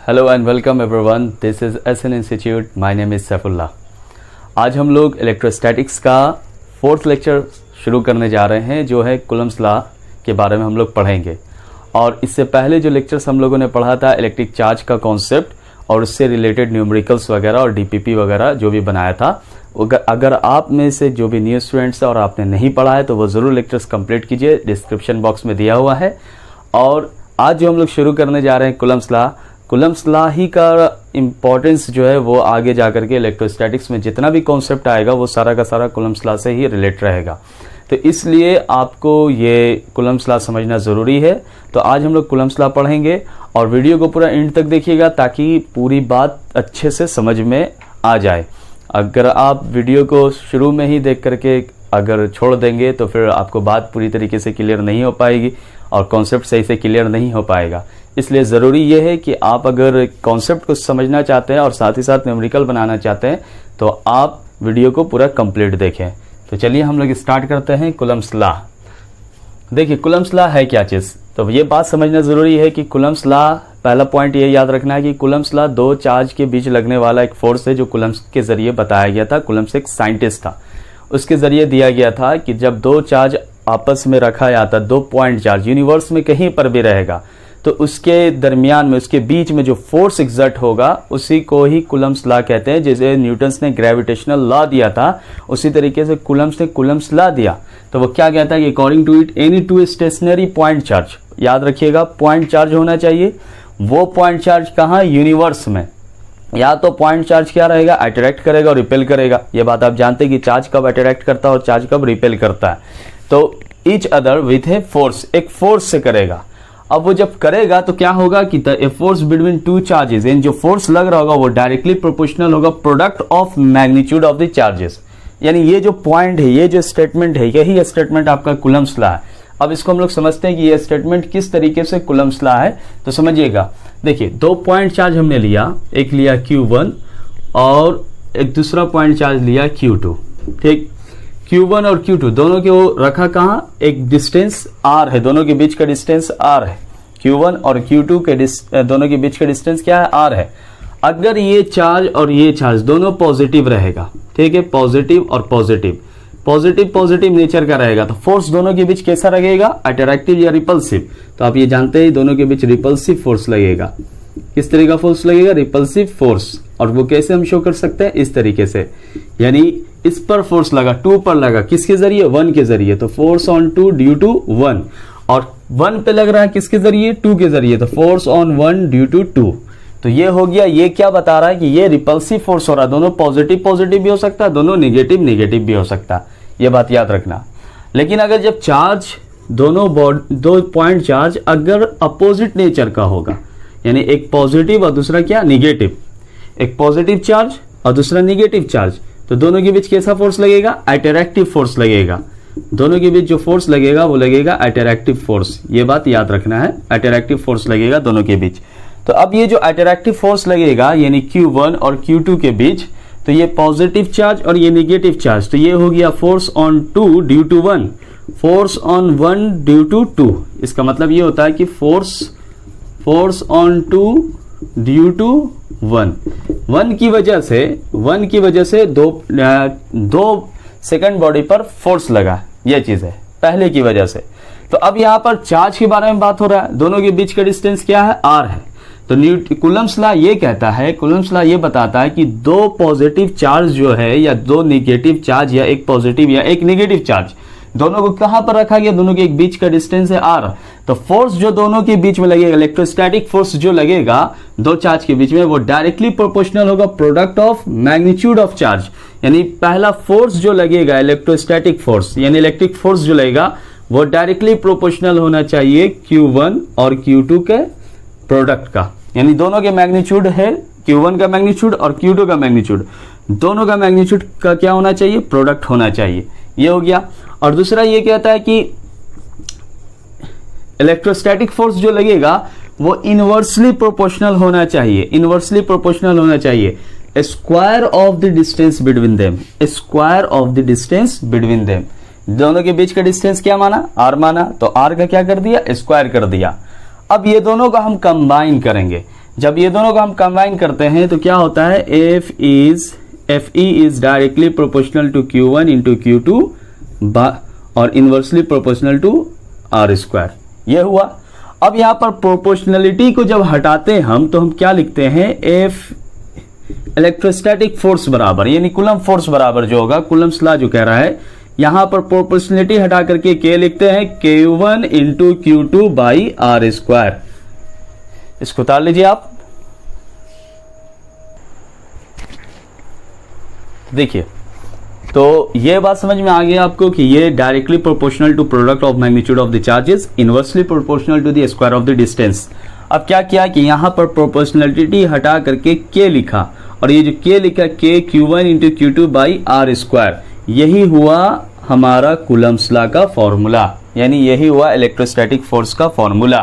Hello and welcome everyone, this is SN institute. My name is Saifullah. आज हम लोग electrostatics का 4th लेक्चर शुरू करने जा रहे हैं, जो है कूलम्ब्स लॉ के बारे में हम लोग पढ़ेंगे। और इससे पहले जो लेक्चर्स हम लोगों ने पढ़ा था इलेक्ट्रिक चार्ज का कॉन्सेप्ट और उससे रिलेटेड न्यूमेरिकल्स वगैरह और डीपीपी वगैरह जो भी बनाया था, अगर आप में से जो भी न्यू स्टूडेंट्स हैं और आपने नहीं पढ़ा है तो वो ज़रूर लेक्चर्स कंप्लीट कीजिए, डिस्क्रिप्शन बॉक्स में दिया हुआ है। और आज जो हम लोग शुरू करने जा रहे हैं कूलम्ब्स लॉ ही का इम्पोर्टेंस जो है वो आगे जाकर के इलेक्ट्रोस्टैटिक्स में जितना भी कॉन्सेप्ट आएगा वो सारा का सारा कूलम्ब्स लॉ से ही रिलेट रहेगा। तो इसलिए आपको ये कूलम्ब्स लॉ समझना ज़रूरी है। तो आज हम लोग कूलम्ब्स लॉ पढ़ेंगे और वीडियो को पूरा एंड तक देखिएगा ताकि पूरी बात अच्छे से समझ में आ जाए। अगर आप वीडियो को शुरू में ही देख करके अगर छोड़ देंगे तो फिर आपको बात पूरी तरीके से क्लियर नहीं हो पाएगी और कॉन्सेप्ट सही से क्लियर नहीं हो पाएगा। इसलिए ज़रूरी ये है कि आप अगर कॉन्सेप्ट को समझना चाहते हैं और साथ ही साथ न्यूमेरिकल बनाना चाहते हैं तो आप वीडियो को पूरा कंप्लीट देखें। तो चलिए हम लोग स्टार्ट करते हैं कूलम्ब्स लॉ। देखिए कूलम्ब्स लॉ है क्या चीज़, तो ये बात समझना ज़रूरी है कि कूलम्ब्स लॉ, पहला पॉइंट ये याद रखना है कि कूलम्ब्स लॉ दो चार्ज के बीच लगने वाला एक फोर्स है जो कूलम्ब्स के जरिए बताया गया था। कूलम्ब्स एक साइंटिस्ट था, उसके जरिए दिया गया था कि जब दो चार्ज आपस में रखा जाता, दो पॉइंट चार्ज यूनिवर्स में कहीं पर भी रहेगा, तो उसके दरमियान में, उसके बीच में जो फोर्स एग्जर्ट होगा उसी को ही कूलम्ब्स लॉ कहते हैं। जैसे न्यूटन ने ग्रेविटेशनल लॉ दिया था उसी तरीके से कूलम्ब्स ने कूलम्ब्स लॉ दिया। तो वो क्या कहता है कि according to it any two stationary point charge, याद रखिएगा पॉइंट चार्ज होना चाहिए। वो पॉइंट चार्ज कहाँ? यूनिवर्स में। या तो पॉइंट चार्ज क्या रहेगा? अट्रैक्ट करेगा और रिपेल करेगा। ये बात आप जानते हैं कि चार्ज कब अट्रैक्ट करता है और चार्ज कब रिपेल करता है। तो each other with a force, एक फोर्स से करेगा। अब वो जब करेगा तो क्या होगा कि the force between two charges, इन जो फोर्स लग रहा होगा वो डायरेक्टली प्रोपोर्शनल होगा product of magnitude of the charges. यानी ये जो पॉइंट है, ये जो स्टेटमेंट है, यही स्टेटमेंट आपका कूलम्ब्स लॉ है। अब इसको हम लोग समझते हैं कि ये स्टेटमेंट किस तरीके से कूलम्ब्स लॉ है, तो समझिएगा। देखिए दो पॉइंट चार्ज हमने लिया, एक लिया Q1 और एक दूसरा पॉइंट चार्ज लिया Q2। ठीक, Q1 और Q2 दोनों के वो रखा कहाँ? एक डिस्टेंस R है, दोनों के बीच का डिस्टेंस R है। Q1 और Q2 के दोनों के बीच का डिस्टेंस क्या है? R है। अगर ये चार्ज और ये चार्ज दोनों पॉजिटिव रहेगा, ठीक है, पॉजिटिव और पॉजिटिव, पॉजिटिव नेचर का रहेगा, तो फोर्स दोनों के बीच कैसा लगेगा? अट्रैक्टिव या रिपल्सिव। तो आप ये जानते हैं दोनों के बीच रिपल्सिव फोर्स लगेगा। किस तरह का फोर्स लगेगा? Repulsive force. और वो कैसे हम शो कर सकते हैं? इस तरीके से, यानी इस पर फोर्स लगा, 2 पर लगा, किसके जरिए? 1 के जरिए। तो फोर्स ऑन 2 ड्यू टू 1। और 1 पे लग रहा है किसके जरिए? 2 के जरिए। तो फोर्स ऑन 1 ड्यू टू 2। तो ये हो गया। ये क्या बता रहा है कि ये रिपल्सिव फोर्स हो रहा है। दोनों पॉजिटिव भी हो सकता है, दोनों नेगेटिव भी हो सकता है। ये बात याद रखना। लेकिन अगर जब चार्ज दो पॉइंट चार्ज अगर अपोजिट नेचर का होगा, यानी एक पॉजिटिव और दूसरा क्या? निगेटिव। एक पॉजिटिव चार्ज और दूसरा निगेटिव चार्ज, तो दोनों के बीच कैसा फोर्स लगेगा? अट्रैक्टिव फोर्स लगेगा। दोनों के बीच जो फोर्स लगेगा वो लगेगा अट्रैक्टिव फोर्स। ये बात याद रखना है, अट्रैक्टिव फोर्स लगेगा दोनों के बीच। तो अब ये जो अट्रैक्टिव फोर्स लगेगा यानी Q1 और Q2 के बीच, तो ये पॉजिटिव चार्ज और ये निगेटिव चार्ज, तो ये हो गया force on 2 due to 1, force on 1 due to 2। इसका मतलब ये होता है कि फोर्स ऑन 2 ड्यू टू 1। 1 की वजह से दो सेकंड बॉडी पर फोर्स लगा, ये चीज है पहले की वजह से। तो अब यहां पर चार्ज के बारे में बात हो रहा है, दोनों के बीच का डिस्टेंस क्या है? R है। तो कूलम्ब्स लॉ ये कहता है, कूलम्ब्स लॉ ये बताता है कि दो पॉजिटिव चार्ज जो है या दो निगेटिव चार्ज या एक पॉजिटिव या एक निगेटिव चार्ज, दोनों को कहां पर रखा गया? दोनों के एक बीच का डिस्टेंस है R। तो फोर्स जो दोनों के बीच में लगेगा, इलेक्ट्रोस्टैटिक फोर्स जो लगेगा दो चार्ज के बीच में, वो डायरेक्टली प्रोपोर्शनल होगा product of magnitude of charge. यानी पहला फोर्स जो लगेगा इलेक्ट्रोस्टैटिक फोर्स यानी इलेक्ट्रिक फोर्स जो लगेगा वो डायरेक्टली प्रोपोर्शनल होना चाहिए Q1 और Q2 के प्रोडक्ट का। यानी दोनों के मैग्नीट्यूड है, Q1 का मैग्नीट्यूड और Q2 का मैग्नीट्यूड, दोनों का मैग्नीट्यूड का क्या होना चाहिए? प्रोडक्ट होना चाहिए। ये हो गया। और दूसरा ये कहता है कि इलेक्ट्रोस्टैटिक फोर्स जो लगेगा वो इनवर्सली प्रोपोर्शनल होना चाहिए, इनवर्सली प्रोपोर्शनल होना चाहिए square of the distance between them, square of the distance between them. दोनों के बीच का डिस्टेंस क्या माना? R माना, तो R का क्या कर दिया? स्क्वायर कर दिया। अब ये दोनों का हम कंबाइन करेंगे, जब ये दोनों को हम कंबाइन करते हैं तो क्या होता है, Fe is directly proportional to Q1 into Q2 और inversely proportional to R square. ये हुआ। अब यहाँ पर प्रोपोर्शनलिटी को जब हटाते हैं हम तो हम क्या लिखते हैं, F इलेक्ट्रोस्टैटिक फोर्स बराबर, यानी कूलम फोर्स बराबर जो होगा, कूलम्स लॉ जो कह रहा है, यहां पर प्रोपोर्शनलिटी हटा करके K लिखते हैं Q1 into Q2 by R square. इसको उतार लीजिए आप। देखिए, तो ये बात समझ में आ गया आपको कि ये directly proportional to product of magnitude of the charges, inversely proportional to the square of the distance. अब क्या किया कि यहां पर प्रोपोर्शनलिटी हटा करके K लिखा, और ये जो K लिखा K Q1 into Q2 by R square, यही हुआ हमारा कूलम्स लॉ का फॉर्मूला, यानी यही हुआ इलेक्ट्रोस्टैटिक फोर्स का फॉर्मूला।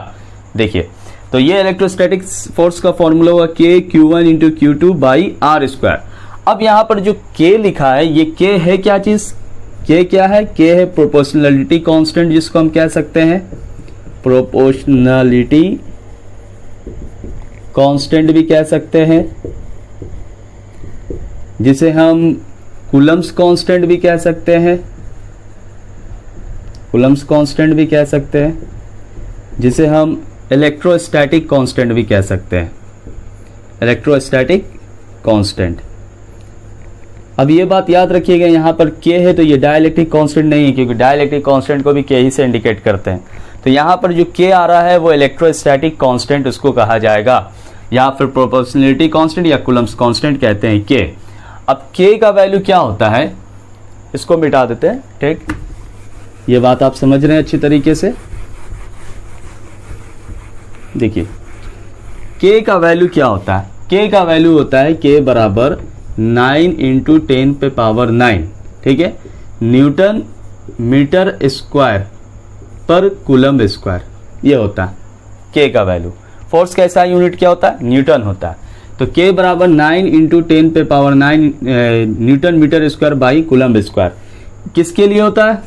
देखिए, तो ये इलेक्ट्रोस्टैटिक फोर्स का फॉर्मूला हुआ K Q1 into Q2 by R square. अब यहां पर जो K लिखा है, ये K है क्या चीज, K क्या है, K है प्रोपोर्शनलिटी कांस्टेंट, जिसको हम कह सकते हैं प्रोपोर्शनलिटी कांस्टेंट भी कह सकते हैं, जिसे हम कूलम्स कांस्टेंट भी कह सकते हैं, कूलम्स कांस्टेंट भी कह सकते हैं, जिसे हम इलेक्ट्रोस्टैटिक कांस्टेंट भी कह सकते हैं, इलेक्ट्रोस्टैटिक कांस्टेंट। अब ये बात याद रखिएगा, यहां पर K है तो ये डाइलेक्ट्रिक कांस्टेंट नहीं है, क्योंकि डाइलेक्ट्रिक कांस्टेंट को भी K ही से इंडिकेट करते हैं। तो यहां पर जो K आ रहा है वो इलेक्ट्रोस्टैटिक कांस्टेंट उसको कहा जाएगा, या फिर प्रोपोर्शनलिटी कांस्टेंट या कूलम्स कांस्टेंट कहते हैं K। अब K का वैल्यू क्या होता है, इसको मिटा देते हैं। ठीक, ये बात आप समझ रहे हैं अच्छी तरीके से। देखिए, K का वैल्यू क्या होता है, K का वैल्यू होता है K बराबर 9 इंटू 10 पे पावर 9, ठीक है, न्यूटन मीटर स्क्वायर पर कूलम स्क्वायर, ये होता है K का वैल्यू। फोर्स का ऐसा यूनिट क्या होता है, न्यूटन होता है। तो K बराबर 9 इंटू 10 पे power 9 newton metre square by coulomb square. किसके लिए होता है,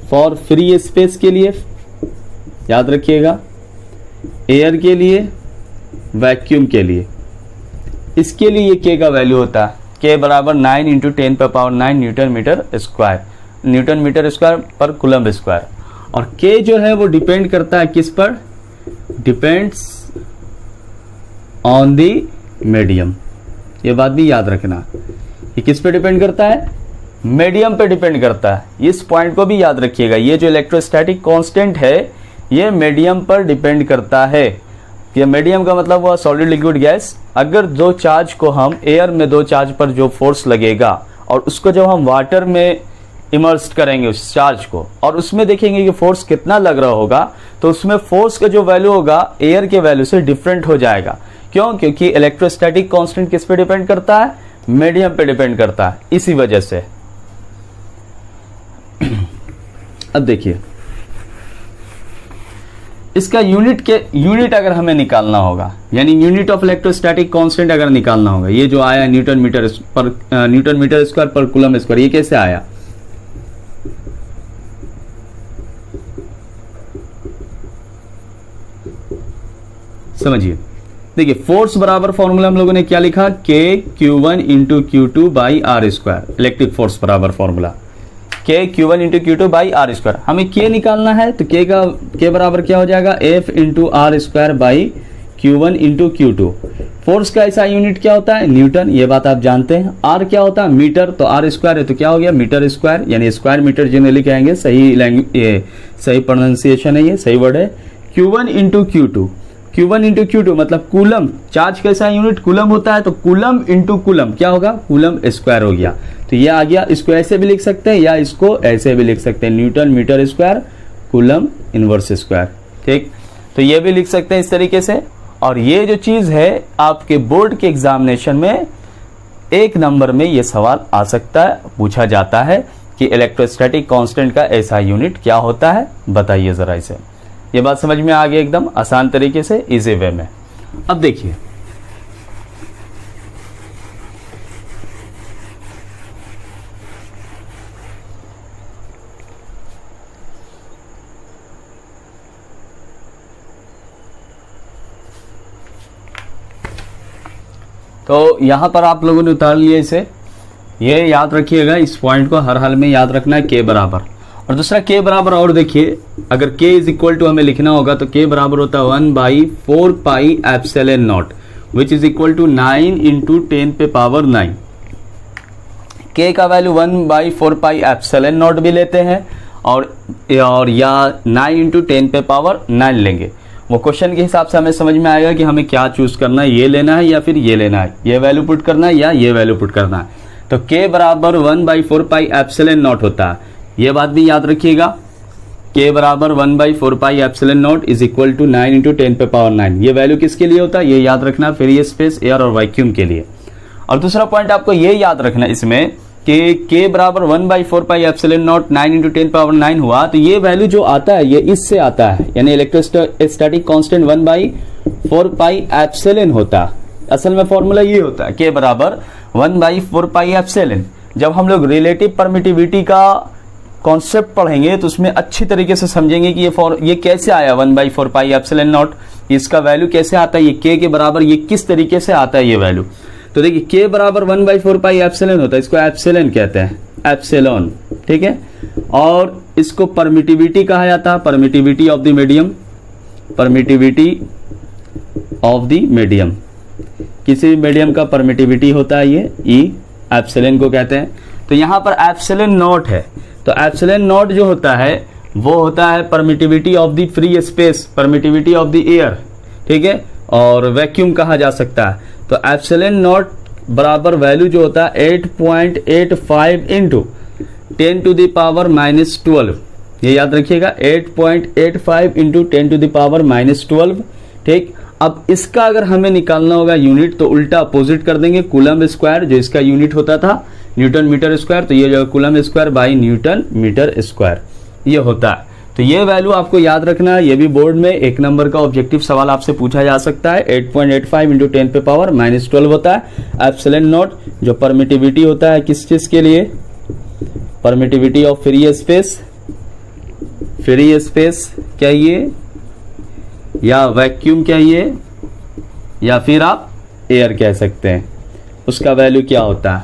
फॉर फ्री स्पेस के लिए, याद रखिएगा, एयर के लिए, वैक्यूम के लिए, इसके लिए ये K का वैल्यू होता है। K बराबर 9 इंटू 10 पे power 9 newton metre square, newton metre square पर कूलम स्क्वायर। और K जो है वो डिपेंड करता है किस पर, डिपेंड्स ऑन दी मीडियम। ये बात भी याद रखना, ये किस पे डिपेंड करता है, मीडियम पे डिपेंड करता है। इस पॉइंट को भी याद रखिएगा, ये जो इलेक्ट्रोस्टैटिक कांस्टेंट है ये मीडियम पर डिपेंड करता है। ये मीडियम का मतलब हुआ सॉलिड, लिक्विड, गैस। अगर दो चार्ज को हम एयर में, दो चार्ज पर जो फोर्स लगेगा और उसको जब हम वाटर में इमर्स करेंगे उस चार्ज को, और उसमें देखेंगे कि फोर्स कितना लग रहा होगा, तो उसमें फोर्स का जो वैल्यू होगा एयर के वैल्यू से डिफरेंट हो जाएगा। क्यों, क्योंकि इलेक्ट्रोस्टैटिक कांस्टेंट किस पे डिपेंड करता है, मीडियम पे डिपेंड करता है, इसी वजह से। अब देखिए, इसका यूनिट अगर हमें निकालना होगा, यानी यूनिट ऑफ इलेक्ट्रोस्टैटिक कांस्टेंट अगर निकालना होगा, ये जो आया न्यूटन मीटर स्क्वायर पर कूलम स्क्वायर, ये कैसे आया, समझिए। देखिए, फोर्स बराबर फॉर्मूला हम लोगों ने क्या लिखा, K Q1 into Q2 by R square, electric force बराबर formula K Q1 into Q2 by R square. हमें K निकालना है तो K बराबर क्या हो जाएगा, F into R square by Q1 into Q2। Force का ऐसा यूनिट क्या होता है, न्यूटन, ये बात आप जानते हैं। R क्या होता है, मीटर, तो R स्क्वायर है तो क्या हो गया, मीटर स्क्वायर, यानी स्क्वायर मीटर जनरली कहेंगे, सही प्रोनाउंसिएशन है, ये सही वर्ड है। Q1 इंटू Q2 मतलब कूलम, चार्ज कैसा यूनिट, कूलम होता है, तो कूलम इंटू कूलम क्या होगा, कूलम स्क्वायर हो गया। तो ये आ गया, इसको ऐसे भी लिख सकते हैं या इसको ऐसे भी लिख सकते हैं, newton metre square coulomb inverse square. ठीक, तो ये भी लिख सकते हैं इस तरीके से। और ये जो चीज है आपके बोर्ड के एग्जामिनेशन में 1 नंबर में ये सवाल आ सकता है, पूछा जाता है कि इलेक्ट्रोस्टैटिक कांस्टेंट का ऐसा यूनिट क्या होता है, बताइए जरा इसे। ये बात समझ में आ गई एकदम आसान तरीके से, इजी वे में। अब देखिए, तो यहाँ पर आप लोगों ने उतार लिया इसे, ये याद रखिएगा, इस पॉइंट को हर हाल में याद रखना है, के बराबर। और दूसरा के बराबर, और देखिए अगर के इज इक्वल टू हमें लिखना होगा तो के बराबर होता है 1/4 pi epsilon naught which is equal to 9 into 10 पे पावर 9। के का वैल्यू 1/4 पाई एप्सिलॉन नॉट भी लेते हैं और या 9 इंटू 10 पे पावर 9 लेंगे। वो क्वेश्चन के हिसाब से हमें समझ में आएगा कि हमें क्या चूज करना है, ये लेना है या फिर ये लेना है, ये वैल्यू पुट करना है या ये वैल्यू पुट करना है। तो के बराबर 1/4 पाई एप्सिलॉन नॉट होता है, ये बात भी याद रखिएगा। के बराबर 1/4 pi epsilon naught is equal to 9 into 10 पे पावर 9। ये वैल्यू किसके लिए होता है, ये याद रखना, फ्री स्पेस, एयर और वैक्यूम के लिए। और दूसरा पॉइंट आपको ये याद रखना इसमें कि के बराबर 1/4 pi epsilon not 9 into 10 power 9 हुआ, तो ये वैल्यू जो आता है ये इससे आता है, यानी इलेक्ट्रोस्टैटिक कांस्टेंट 1/4 पाई एप्सिलॉन होता है। असल में फॉर्मूला ये होता है, के बराबर 1/4 पाई एप्सिलॉन। जब हम लोग रिलेटिव परमिटिविटी का कॉन्सेप्ट पढ़ेंगे तो उसमें अच्छी तरीके से समझेंगे कि ये कैसे आया 1/4 पाई एप्सिलॉन नॉट, इसका वैल्यू कैसे आता है, ये के के बराबर ये किस तरीके से आता है ये वैल्यू। तो देखिए के बराबर 1/4 पाई एप्सिलॉन होता है, इसको एप्सिलॉन कहते हैं, एप्सिलॉन, ठीक है। और इसको परमिटिविटी कहा जाता है, permittivity of the medium, permittivity of the medium, किसी भी मीडियम का परमिटिविटी होता है ये ई, एप्सिलॉन को कहते हैं। तो यहाँ पर एप्सिलॉन नॉट है, तो एप्सिलॉन नॉट जो होता है वो होता है permittivity of the free space, permittivity of the air, ठीक है, और वैक्यूम कहा जा सकता है। तो एप्सिलॉन नॉट बराबर वैल्यू जो होता है 8.85 इंटू 10 टू द पावर -12, ये याद रखिएगा, 8.85 इंटू 10 टू द पावर -12, ठीक। अब इसका अगर हमें निकालना होगा यूनिट तो उल्टा अपोजिट कर देंगे, कूलम स्क्वायर जो इसका यूनिट होता था न्यूटन मीटर स्क्वायर, तो ये जो coulomb square by newton metre square ये होता है। तो ये वैल्यू आपको याद रखना है, ये भी बोर्ड में 1 नंबर का ऑब्जेक्टिव सवाल आपसे पूछा जा सकता है। 8.85 इंटू 10 पे पावर -12 होता है एप्सिलॉन नॉट, जो परमिटिविटी होता है किस चीज के लिए, permittivity of free space, free space चाहिए या वैक्यूम चाहिए या फिर आप एयर कह सकते हैं, उसका वैल्यू क्या होता है,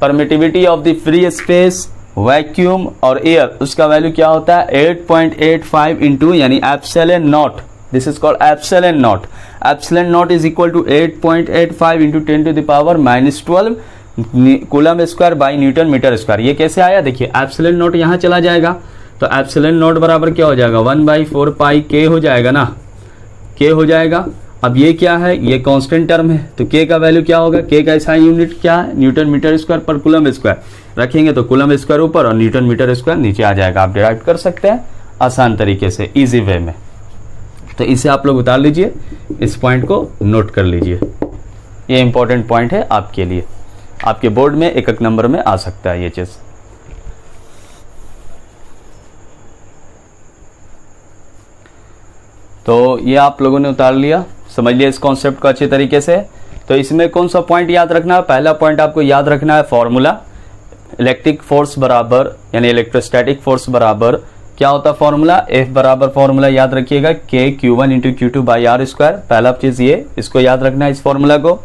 permittivity of the free space, vacuum और एयर, उसका वैल्यू क्या होता है 8.85 इंटू यानी epsilon naught, this is called epsilon naught. Epsilon naught is equal to 8.85 into 10 to the power -12 coulomb square by newton metre square. ये कैसे आया, देखिए एप्सिलॉन नॉट यहाँ चला जाएगा तो एप्सिलॉन नॉट बराबर क्या हो जाएगा 1/4 पाई के हो जाएगा ना, के हो जाएगा। अब ये क्या है, ये कांस्टेंट टर्म है, तो के का वैल्यू क्या होगा, के का SI यूनिट क्या है, न्यूटन मीटर स्क्वायर पर कूलम स्क्वायर, रखेंगे तो कूलम स्क्वायर ऊपर और न्यूटन मीटर स्क्वायर नीचे आ जाएगा। आप डिराइव कर सकते हैं आसान तरीके से, इजी वे में। तो इसे आप लोग उतार लीजिए, इस पॉइंट को नोट कर लीजिए, ये इंपॉर्टेंट पॉइंट है आपके लिए, आपके बोर्ड में 1 नंबर में आ सकता है ये चीज। तो ये आप लोगों ने उतार लिया, समझ लिया इस कॉन्सेप्ट को अच्छे तरीके से। तो इसमें कौन सा पॉइंट याद रखना है, पहला पॉइंट आपको याद रखना है फॉर्मूला, इलेक्ट्रिक फोर्स बराबर यानी इलेक्ट्रोस्टैटिक फोर्स बराबर क्या होता है फॉर्मूला, F बराबर फॉर्मूला याद रखिएगा K Q1 into Q2 by R square, पहला चीज ये, इसको याद रखना है इस फॉर्मूला को।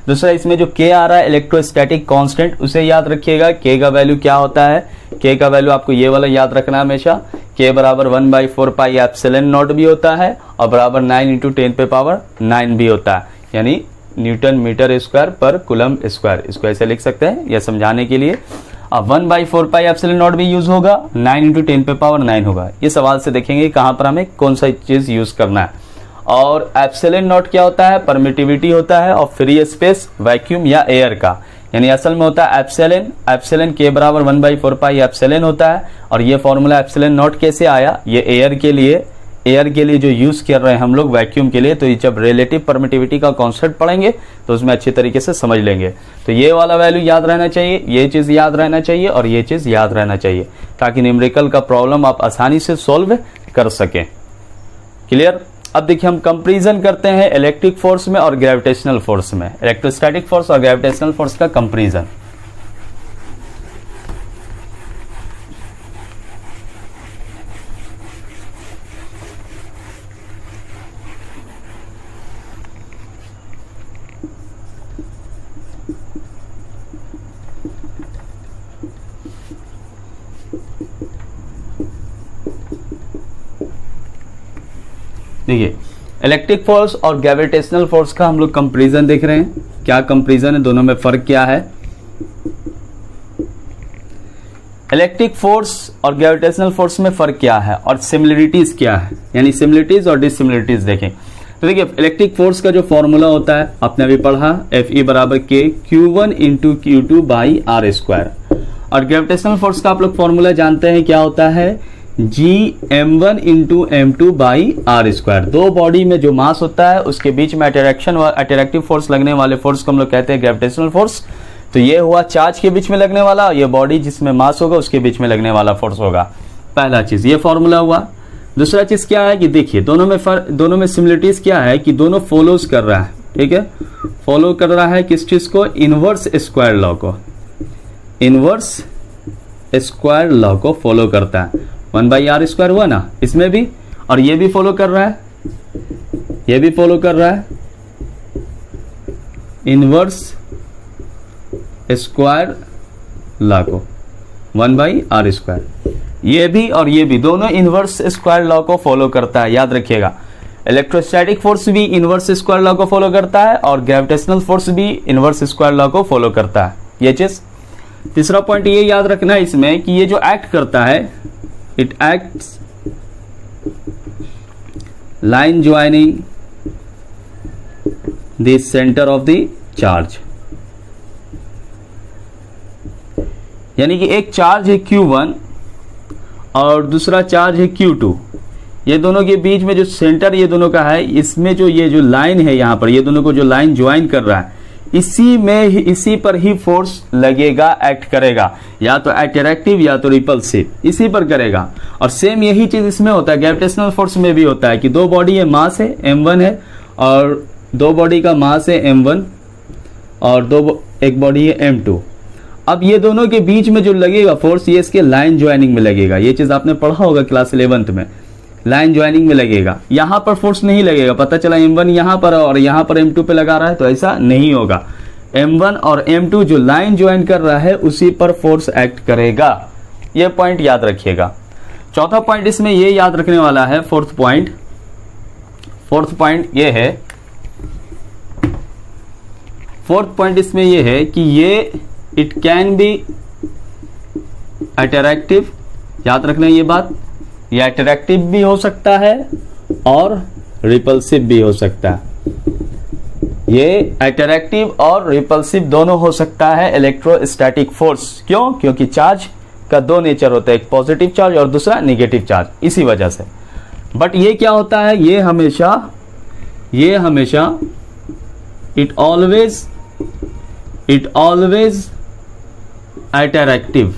दूसरा इसमें जो K आ रहा है इलेक्ट्रोस्टैटिक कांस्टेंट, उसे याद रखिएगा, K का वैल्यू क्या होता है, K का वैल्यू आपको ये वाला याद रखना है हमेशा, K बराबर 1/4 पाई एप्सिलॉन नॉट भी होता है और बराबर 9 इंटू 10 पे पावर 9 भी होता है, यानी न्यूटन मीटर स्क्वायर पर कूलम स्क्वायर, इसको ऐसे लिख सकते हैं यह समझाने के लिए। अब 1/4 पाई एप्सिलॉन नॉट भी यूज होगा, 9 इंटू 10 पे पावर 9 होगा। ये सवाल से देखेंगे कहां पर हमें कौन सा चीज यूज करना है। और एप्सिलॉन नॉट क्या होता है, परमिटिविटी होता है और फ्री स्पेस, वैक्यूम या एयर का, यानी असल में होता है एप्सिलॉन, एप्सिलॉन के बराबर 1/4 पाई एप्सिलॉन होता है। और ये फॉर्मूला एप्सिलॉन नॉट कैसे आया, ये एयर के लिए जो यूज कर रहे हैं हम लोग वैक्यूम के लिए, तो ये जब रिलेटिव परमिटिविटी का कॉन्सेप्ट पढ़ेंगे तो उसमें अच्छी तरीके से समझ लेंगे। तो ये वाला वैल्यू याद रहना चाहिए, ये चीज याद रहना चाहिए और ये चीज याद रहना चाहिए, ताकि न्यूमेरिकल का प्रॉब्लम आप आसानी से सॉल्व कर सकें। क्लियर। अब देखिए हम कंपैरिजन करते हैं इलेक्ट्रिक फोर्स में और ग्रेविटेशनल फोर्स में, इलेक्ट्रोस्टैटिक फोर्स और ग्रेविटेशनल फोर्स का कंपैरिजन। देखिए इलेक्ट्रिक फोर्स और ग्रेविटेशनल फोर्स का हम लोग कंपैरिजन देख रहे हैं। क्या कंपैरिजन है, दोनों में फर्क क्या है। इलेक्ट्रिक फोर्स और ग्रेविटेशनल फोर्स में फर्क क्या है और सिमिलरिटीज क्या है, यानी सिमिलरिटीज और डिससिमिलरिटीज देखें। तो देखिए इलेक्ट्रिक फोर्स का जो फॉर्मूला होता है आपने अभी पढ़ा, Fe बराबर के Q1 into Q2 by r square. और ग्रेविटेशनल फोर्स का आप लोग फॉर्मूला जानते हैं क्या होता है, Gm1 into M2 by r square. दो बॉडी में जो मास होता है उसके बीच में अट्रैक्टिव फोर्स लगने वाले फोर्स को हम लोग कहते हैं ग्रेविटेशनल फोर्स। तो ये हुआ चार्ज के बीच में लगने वाला, ये बॉडी जिसमें मास होगा उसके बीच में लगने वाला फोर्स होगा। पहला चीज ये फॉर्मूला हुआ। दूसरा चीज क्या है कि देखिए दोनों में सिमिलरिटीज क्या है कि दोनों फॉलोज कर रहा है, ठीक है, फॉलो कर रहा है किस चीज को, इनवर्स स्क्वायर लॉ को, इनवर्स स्क्वायर लॉ को फॉलो करता है। 1/r स्क्वायर हुआ ना इसमें भी, और ये भी फॉलो कर रहा है, ये भी फॉलो कर रहा है इनवर्स स्क्वायर लॉ को, 1/r स्क्वायर। ये भी और ये भी दोनों इनवर्स स्क्वायर लॉ को फॉलो करता है, याद रखिएगा। इलेक्ट्रोस्टैटिक फोर्स भी इनवर्स स्क्वायर लॉ को फॉलो करता है और ग्रेविटेशनल फोर्स भी इनवर्स स्क्वायर लॉ को फॉलो करता है, ये चीज। तीसरा पॉइंट ये याद रखना है इसमें कि ये जो एक्ट करता है, it acts line joining the centre of the charge, यानी कि एक चार्ज है Q1 और दूसरा चार्ज है Q2। ये दोनों के बीच में जो सेंटर ये दोनों का है, इसमें जो ये जो लाइन है यहाँ पर, ये दोनों को जो लाइन ज्वाइन कर रहा है, इसी पर ही फोर्स लगेगा, एक्ट करेगा, या तो अट्रैक्टिव या तो रिपल्सिव, इसी पर करेगा। और सेम यही चीज इसमें होता है, ग्रेविटेशनल फोर्स में भी होता है कि दो बॉडी है, मास है m1 है और दो बॉडी का मास है m1 और एक बॉडी है m2। अब ये दोनों के बीच में जो लगेगा फोर्स, ये इसके लाइन ज्वाइनिंग में लगेगा। ये चीज आपने पढ़ा होगा क्लास 11th में, लाइन ज्वाइनिंग में लगेगा। यहां पर फोर्स नहीं लगेगा, पता चला m1 यहां पर और यहां पर m2 पे लगा रहा है, तो ऐसा नहीं होगा। m1 और m2 जो लाइन ज्वाइन कर रहा है उसी पर फोर्स एक्ट करेगा, ये पॉइंट याद रखिएगा। चौथा पॉइंट इसमें ये याद रखने वाला है, फोर्थ पॉइंट ये है, फोर्थ पॉइंट इसमें ये है कि ये इट कैन बी अट्रैक्टिव, याद रखना ये बात, ये अट्रैक्टिव भी हो सकता है और रिपल्सिव भी हो सकता है। ये अट्रैक्टिव और रिपल्सिव दोनों हो सकता है इलेक्ट्रोस्टैटिक फोर्स। क्यों? क्योंकि चार्ज का दो नेचर होता है, एक पॉजिटिव चार्ज और दूसरा नेगेटिव चार्ज, इसी वजह से। बट ये क्या होता है, ये हमेशा इट ऑलवेज अट्रैक्टिव,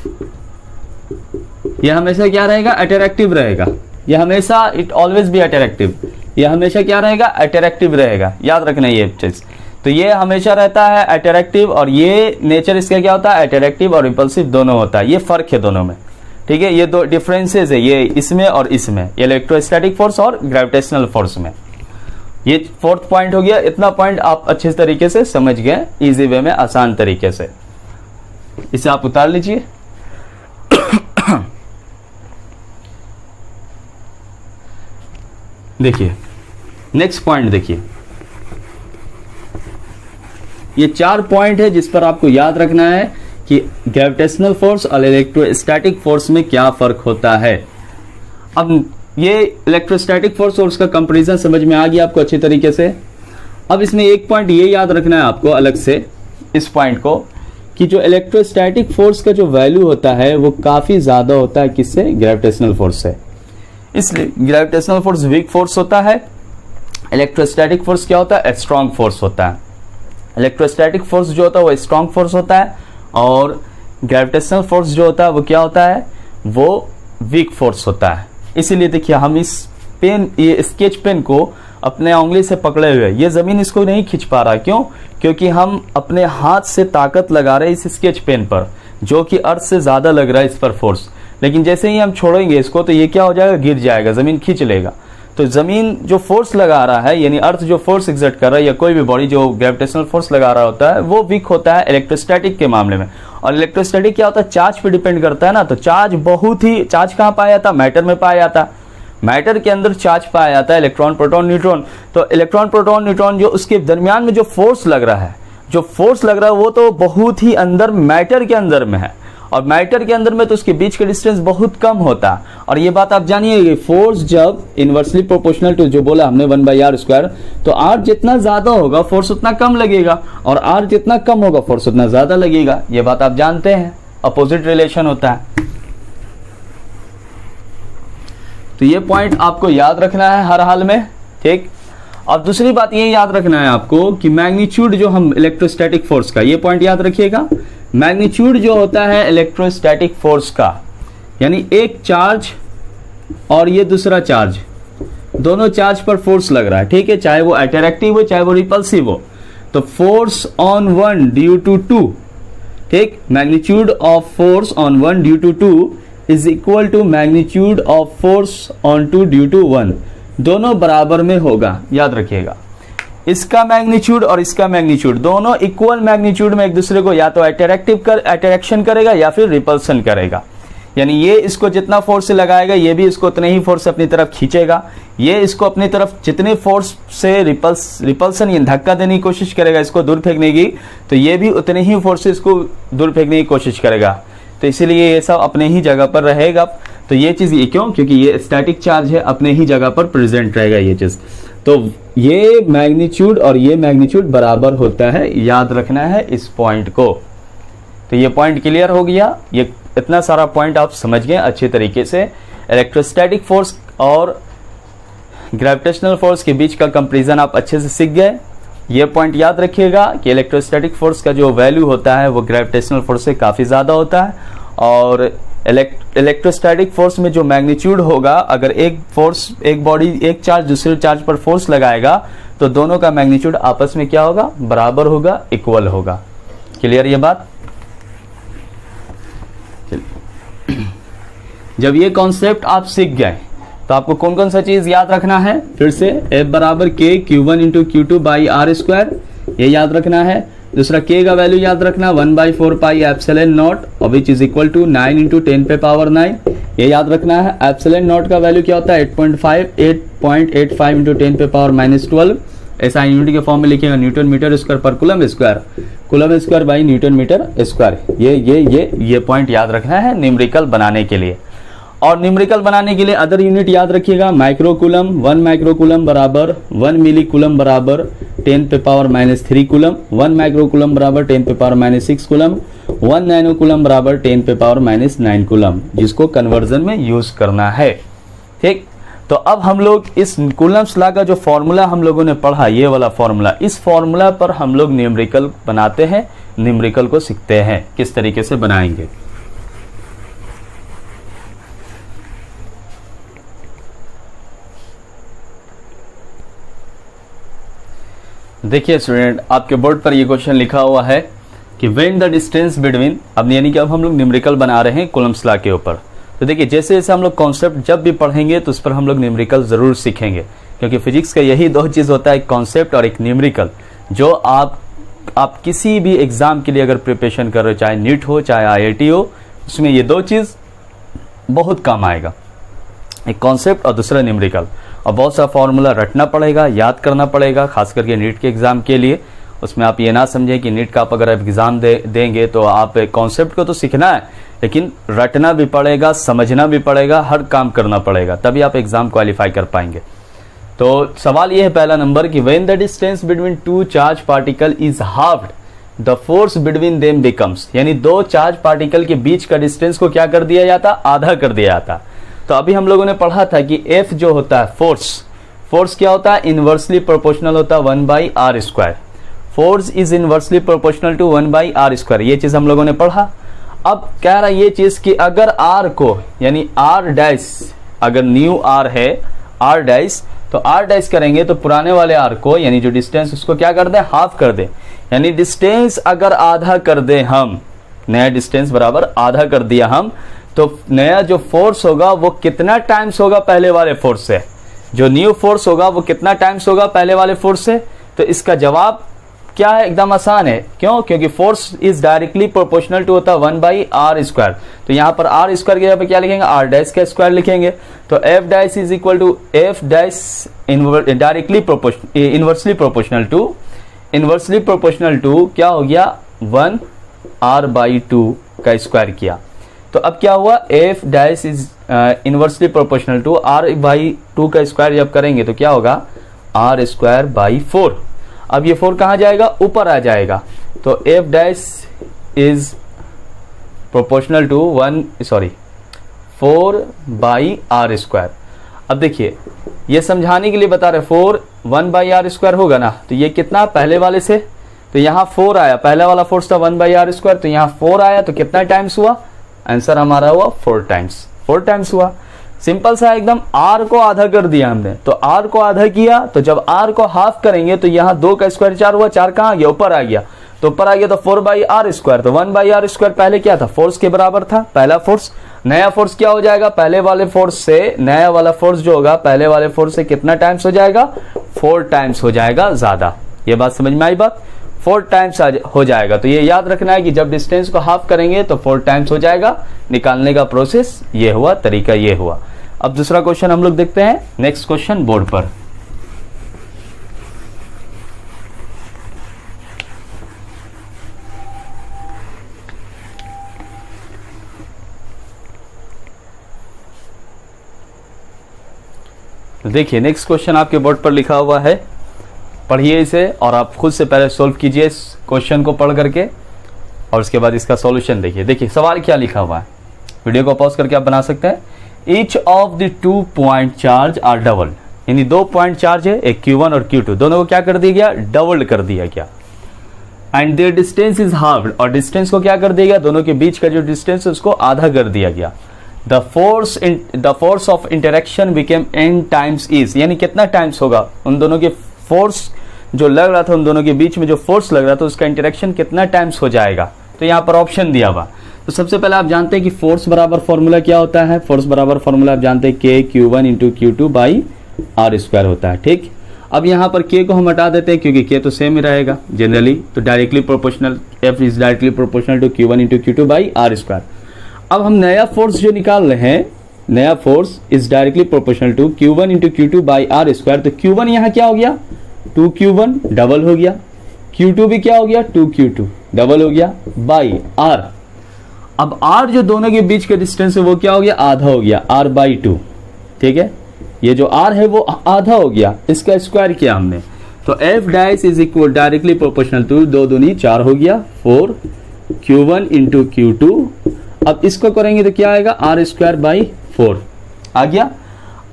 यह हमेशा क्या रहेगा, अट्रैक्टिव रहेगा। यह हमेशा इट ऑलवेज बी अट्रैक्टिव, यह हमेशा क्या रहेगा, अट्रैक्टिव रहेगा, याद रखना ये चीज। तो ये हमेशा रहता है अट्रैक्टिव और ये नेचर इसका क्या होता है, अट्रैक्टिव और रिपल्सिव दोनों होता है। ये फर्क है दोनों में, ठीक है, ये दो डिफरेंसेस है, ये इसमें और इसमें, इलेक्ट्रोस्टैटिक फोर्स और ग्रेविटेशनल फोर्स में। ये फोर्थ पॉइंट हो गया। इतना पॉइंट आप अच्छे तरीके से समझ गए, इजी वे में, आसान तरीके से। इसे आप उतार लीजिए। देखिए नेक्स्ट पॉइंट, देखिए ये 4 पॉइंट है जिस पर आपको याद रखना है कि ग्रेविटेशनल फोर्स और इलेक्ट्रोस्टैटिक फोर्स में क्या फर्क होता है। अब ये इलेक्ट्रोस्टैटिक फोर्स और उसका कंपैरिजन समझ में आ गया आपको अच्छी तरीके से। अब इसमें एक पॉइंट ये याद रखना है आपको अलग से, इस पॉइंट को, कि जो इलेक्ट्रोस्टैटिक फोर्स का जो वैल्यू होता है वो काफी ज्यादा होता है किससे, ग्रेविटेशनल फोर्स से। इसलिए ग्रेविटेशनल फोर्स वीक फोर्स होता है, इलेक्ट्रोस्टैटिक फोर्स क्या होता है, स्ट्रॉन्ग फोर्स होता है। इलेक्ट्रोस्टैटिक फोर्स जो होता है वो स्ट्रॉन्ग फोर्स होता है और ग्रेविटेशनल फोर्स जो होता है वो क्या होता है, वो वीक फोर्स होता है। इसीलिए देखिए हम इस पेन, ये स्केच पेन को अपने उंगली से पकड़े हुए, ये जमीन इसको नहीं खींच पा रहा। क्यों? क्योंकि हम अपने हाथ से ताकत लगा रहे हैं इस स्केच पेन पर, जो कि अर्थ से ज्यादा लग रहा है इस पर फोर्स। लेकिन जैसे ही हम छोड़ेंगे इसको तो ये क्या हो जाएगा, गिर जाएगा, जमीन खींच लेगा। तो जमीन जो फोर्स लगा रहा है, यानी अर्थ जो फोर्स एग्जर्ट कर रहा है, या कोई भी बॉडी जो ग्रेविटेशनल फोर्स लगा रहा होता है, वो वीक होता है इलेक्ट्रोस्टैटिक के मामले में। और इलेक्ट्रोस्टैटिक क्या होता है, चार्ज पे डिपेंड करता है ना। तो चार्ज कहाँ पाया जाता है, मैटर में पाया जाता है। मैटर के अंदर चार्ज पाया जाता है इलेक्ट्रॉन प्रोटॉन न्यूट्रॉन। तो इलेक्ट्रॉन प्रोटॉन न्यूट्रॉन जो उसके दरमियान में जो फोर्स लग रहा है, वो तो बहुत ही अंदर मैटर के अंदर में है, और मैटर के अंदर में तो उसके बीच का डिस्टेंस बहुत कम होता है। और ये बात आप जानिए, फोर्स जब इनवर्सली प्रोपोर्शनल टू जो बोला हमने 1/r², तो r जितना ज्यादा होगा फोर्स उतना कम लगेगा, और r जितना कम होगा फोर्स उतना ज्यादा लगेगा। ये बात आप जानते हैं, अपोजिट रिलेशन होता है। तो ये पॉइंट आपको याद रखना है हर हाल में, ठीक। अब दूसरी बात ये याद रखना है आपको कि मैग्नीट्यूड जो हम इलेक्ट्रोस्टैटिक फोर्स का, ये पॉइंट याद रखिएगा, मैग्नीट्यूड जो होता है इलेक्ट्रोस्टैटिक फोर्स का, यानी एक चार्ज और ये दूसरा चार्ज, दोनों चार्ज पर फोर्स लग रहा है, ठीक है, चाहे वो अट्रैक्टिव हो चाहे वो रिपल्सिव हो। तो force on one due to two, ठीक, magnitude of force on one due to two is equal to magnitude of force on two due to one, दोनों बराबर में होगा, याद रखिएगा। इसका मैग्नीट्यूड और इसका मैग्नीट्यूड दोनों इक्वल मैग्नीट्यूड में एक दूसरे को या तो अट्रैक्शन करेगा या फिर रिपल्सन करेगा। यानी ये इसको जितना फोर्स से लगाएगा, ये भी इसको उतने ही फोर्स से अपनी तरफ खींचेगा, ये इसको अपनी तरफ जितने फोर्स से रिपल्सन या धक्का देने की कोशिश करेगा इसको दूर फेंकने की, तो ये भी उतने ही फोर्स से इसको दूर फेंकने की कोशिश करेगा। तो इसीलिए ये सब अपने ही जगह पर रहेगा। तो ये चीज ये क्यों, क्योंकि ये स्टैटिक चार्ज है, अपने ही जगह पर प्रेजेंट रहेगा ये चीज। तो ये मैग्नीट्यूड और ये मैग्नीट्यूड बराबर होता है, याद रखना है इस पॉइंट को। तो ये पॉइंट क्लियर हो गया, ये इतना सारा पॉइंट आप समझ गए अच्छे तरीके से। इलेक्ट्रोस्टैटिक फोर्स और ग्रेविटेशनल फोर्स के बीच का कंपैरिजन आप अच्छे से सीख गए। ये पॉइंट याद रखिएगा कि इलेक्ट्रोस्टैटिक फोर्स का जो वैल्यू होता है वो ग्रेविटेशनल फोर्स से काफ़ी ज़्यादा होता है, और इलेक्ट्रोस्टैटिक फोर्स में जो मैग्नीट्यूड होगा, अगर एक बॉडी एक चार्ज दूसरे चार्ज पर फोर्स लगाएगा तो दोनों का मैग्नीट्यूड आपस में क्या होगा, बराबर होगा, इक्वल होगा। क्लियर ये बात? जब ये कॉन्सेप्ट आप सीख गए तो आपको कौन कौन सा चीज याद रखना है, फिर से F बराबर K Q1 into Q2 by R², ये याद रखना है। दूसरा K का वैल्यू याद रखना 1/4 pi epsilon naught, which is equal to 9 into 10 पे पावर 9, ये याद रखना है। एप्सिलॉन नॉट का वैल्यू क्या होता है 8.85 इंटू 10 पे पावर -12, ऐसा यूनिट के फॉर्म में लिखेगा न्यूटन मीटर स्क्वायर पर coulomb square by newton metre square. ये पॉइंट याद रखना है न्यूमेरिकल बनाने के लिए। और न्यूमेरिकल बनाने के लिए अदर यूनिट याद रखिएगा, माइक्रोकूलम, 1 माइक्रोकूलम बराबर 1 मिलीकूलम बराबर 10 पे पावर -3 कूलम, 1 माइक्रोकूलम बराबर 10 पे पावर -6 कूलम, 1 नैनोकूलम बराबर 10 पे पावर -9 कूलम, जिसको कन्वर्जन में यूज करना है, ठीक। तो अब हम लोग इस कूलम्स लॉ का जो फॉर्मूला हम लोगों ने पढ़ा, ये वाला फॉर्मूला, इस फॉर्मूला पर हम लोग न्यूमेरिकल बनाते हैं, न्यूमेरिकल को सीखते हैं किस तरीके से बनाएंगे। देखिए स्टूडेंट, आपके बोर्ड पर ये क्वेश्चन लिखा हुआ है कि व्हेन द डिस्टेंस बिटवीन, अब यानी कि अब हम लोग न्यूमेरिकल बना रहे हैं कूलम्स लॉ के ऊपर। तो देखिए जैसे जैसे हम लोग कॉन्सेप्ट जब भी पढ़ेंगे तो उस पर हम लोग न्यूमेरिकल जरूर सीखेंगे, क्योंकि फिजिक्स का यही दो चीज होता है, एक कॉन्सेप्ट और एक न्यूमेरिकल, जो आप किसी भी एग्जाम के लिए अगर प्रिपरेशन कर रहे हो, चाहे नीट हो चाहे IIT हो, उसमें ये दो चीज बहुत काम आएगा, एक कॉन्सेप्ट और दूसरा न्यूमेरिकल। और बहुत सा फॉर्मूला रटना पड़ेगा, याद करना पड़ेगा, खास करके नीट के एग्जाम के लिए। उसमें आप ये ना समझें कि नीट का आप अगर एग्जाम देंगे तो आप कॉन्सेप्ट को तो सीखना है, लेकिन रटना भी पड़ेगा, समझना भी पड़ेगा, हर काम करना पड़ेगा, तभी आप एग्जाम क्वालिफाई कर पाएंगे। तो सवाल ये है पहला नंबर कि when the distance between two charge particle is halved the force between them becomes, यानी दो चार्ज पार्टिकल के बीच का डिस्टेंस को क्या कर दिया जाता, आधा कर दिया जाता। तो अभी हम लोगों ने पढ़ा था कि F जो होता है फोर्स क्या होता है, इनवर्सली प्रोपोर्शनल होता है 1/r²। Force is inversely proportional to 1/r², ये चीज हम लोगों ने पढ़ा। अब कह रहा है ये चीज कि अगर r को, यानी r', अगर न्यू r है r', तो r' करेंगे तो पुराने वाले r को, यानी जो डिस्टेंस उसको क्या कर दे, हाफ कर दे। यानी डिस्टेंस अगर आधा कर दे हम, नया डिस्टेंस बराबर आधा कर दिया हम, तो नया जो फोर्स होगा वो कितना टाइम्स होगा पहले वाले फोर्स से, जो न्यू फोर्स होगा वो कितना टाइम्स होगा पहले वाले फोर्स से। तो इसका जवाब क्या है, एकदम आसान है। क्यों? क्योंकि force is directly proportional to होता है 1/r²। तो यहाँ पर r स्क्वायर की जगह पे क्या लिखेंगे, r डैश का स्क्वायर लिखेंगे। तो f dash is equal to f dash directly inversely proportional to क्या हो गया, 1r/2 का स्क्वायर किया। तो अब क्या हुआ, f dash is inversely proportional to r/2 का स्क्वायर जब करेंगे तो क्या होगा, r²/4। अब ये 4 कहाँ जाएगा, ऊपर आ जाएगा। तो f dash is proportional to 4/r²। अब देखिए ये समझाने के लिए बता रहे, 4 1/r² होगा ना, तो ये कितना पहले वाले से, तो यहाँ 4 आया, पहला वाला फोर्स था 1/r², तो यहाँ 4 आया, तो कितना टाइम्स हुआ, आंसर हमारा हुआ 4 टाइम्स हुआ। सिंपल सा एकदम, r को आधा कर दिया हमने, तो r को आधा किया, तो जब r को हाफ करेंगे तो यहाँ 2 का स्क्वायर 4 हुआ, 4 कहाँ आ गया, ऊपर आ गया, तो ऊपर आ गया तो 4/r²। तो 1/r² पहले क्या था, फोर्स के बराबर था, पहला फोर्स। नया फोर्स क्या हो जाएगा, पहले वाले फोर्स से नया वाला फोर्स जो होगा पहले वाले फोर्स से कितना टाइम्स हो जाएगा, 4 टाइम्स हो जाएगा ज्यादा। ये बात समझ में आई बात, 4 टाइम्स हो जाएगा। तो ये याद रखना है कि जब डिस्टेंस को हाफ करेंगे तो 4 टाइम्स हो जाएगा। निकालने का प्रोसेस ये हुआ, तरीका ये हुआ। अब दूसरा क्वेश्चन हम लोग देखते हैं, नेक्स्ट क्वेश्चन बोर्ड पर। देखिए नेक्स्ट क्वेश्चन आपके बोर्ड पर लिखा हुआ है, पढ़िए इसे और आप खुद से पहले सॉल्व कीजिए इस क्वेश्चन को पढ़ करके, और उसके बाद इसका सॉल्यूशन देखिए। देखिए सवाल क्या लिखा हुआ है, वीडियो को पॉज करके आप बना सकते हैं। Each of the 2 point charge are double, यानी 2 पॉइंट चार्ज है, एक Q1 और Q2, दोनों को क्या कर दिया गया, डबल कर दिया गया। And their distance is half, और डिस्टेंस को क्या कर दिया गया, दोनों के बीच का जो डिस्टेंस है उसको आधा कर दिया गया। The force of interaction became n times is, यानी कितना टाइम्स होगा, उन दोनों के फोर्स जो लग रहा था, उन दोनों के बीच में जो फोर्स लग रहा था उसका इंटरेक्शन कितना टाइम्स हो जाएगा। तो यहाँ पर ऑप्शन दिया हुआ। तो सबसे पहले आप जानते हैं कि फोर्स बराबर फॉर्मूला क्या होता है, फोर्स बराबर फॉर्मूला आप जानते हैं K Q1 इंटू Q2/r² होता है, ठीक। अब यहाँ पर K को हम हटा देते हैं क्योंकि K तो सेम ही रहेगा जनरली, तो directly proportional, F is directly proportional to Q1 into Q2/r²। अब हम नया फोर्स जो निकाल रहे हैं, नया force is directly proportional to Q1 into Q2/r²। तो Q1 यहाँ क्या हो गया, 2Q1 डबल हो गया, Q2 भी क्या हो गया, 2Q2 डबल हो गया, बाई R। अब R जो दोनों के बीच का डिस्टेंस है वो क्या हो गया, आधा हो गया, R/2, ठीक है। ये जो R है वो आधा हो गया, इसका स्क्वायर किया हमने। तो F dash is equal directly proportional to 2 दूनी 4 हो गया, 4Q1 इंटू Q2। अब इसको करेंगे तो क्या आएगा, R²/4 आ गया।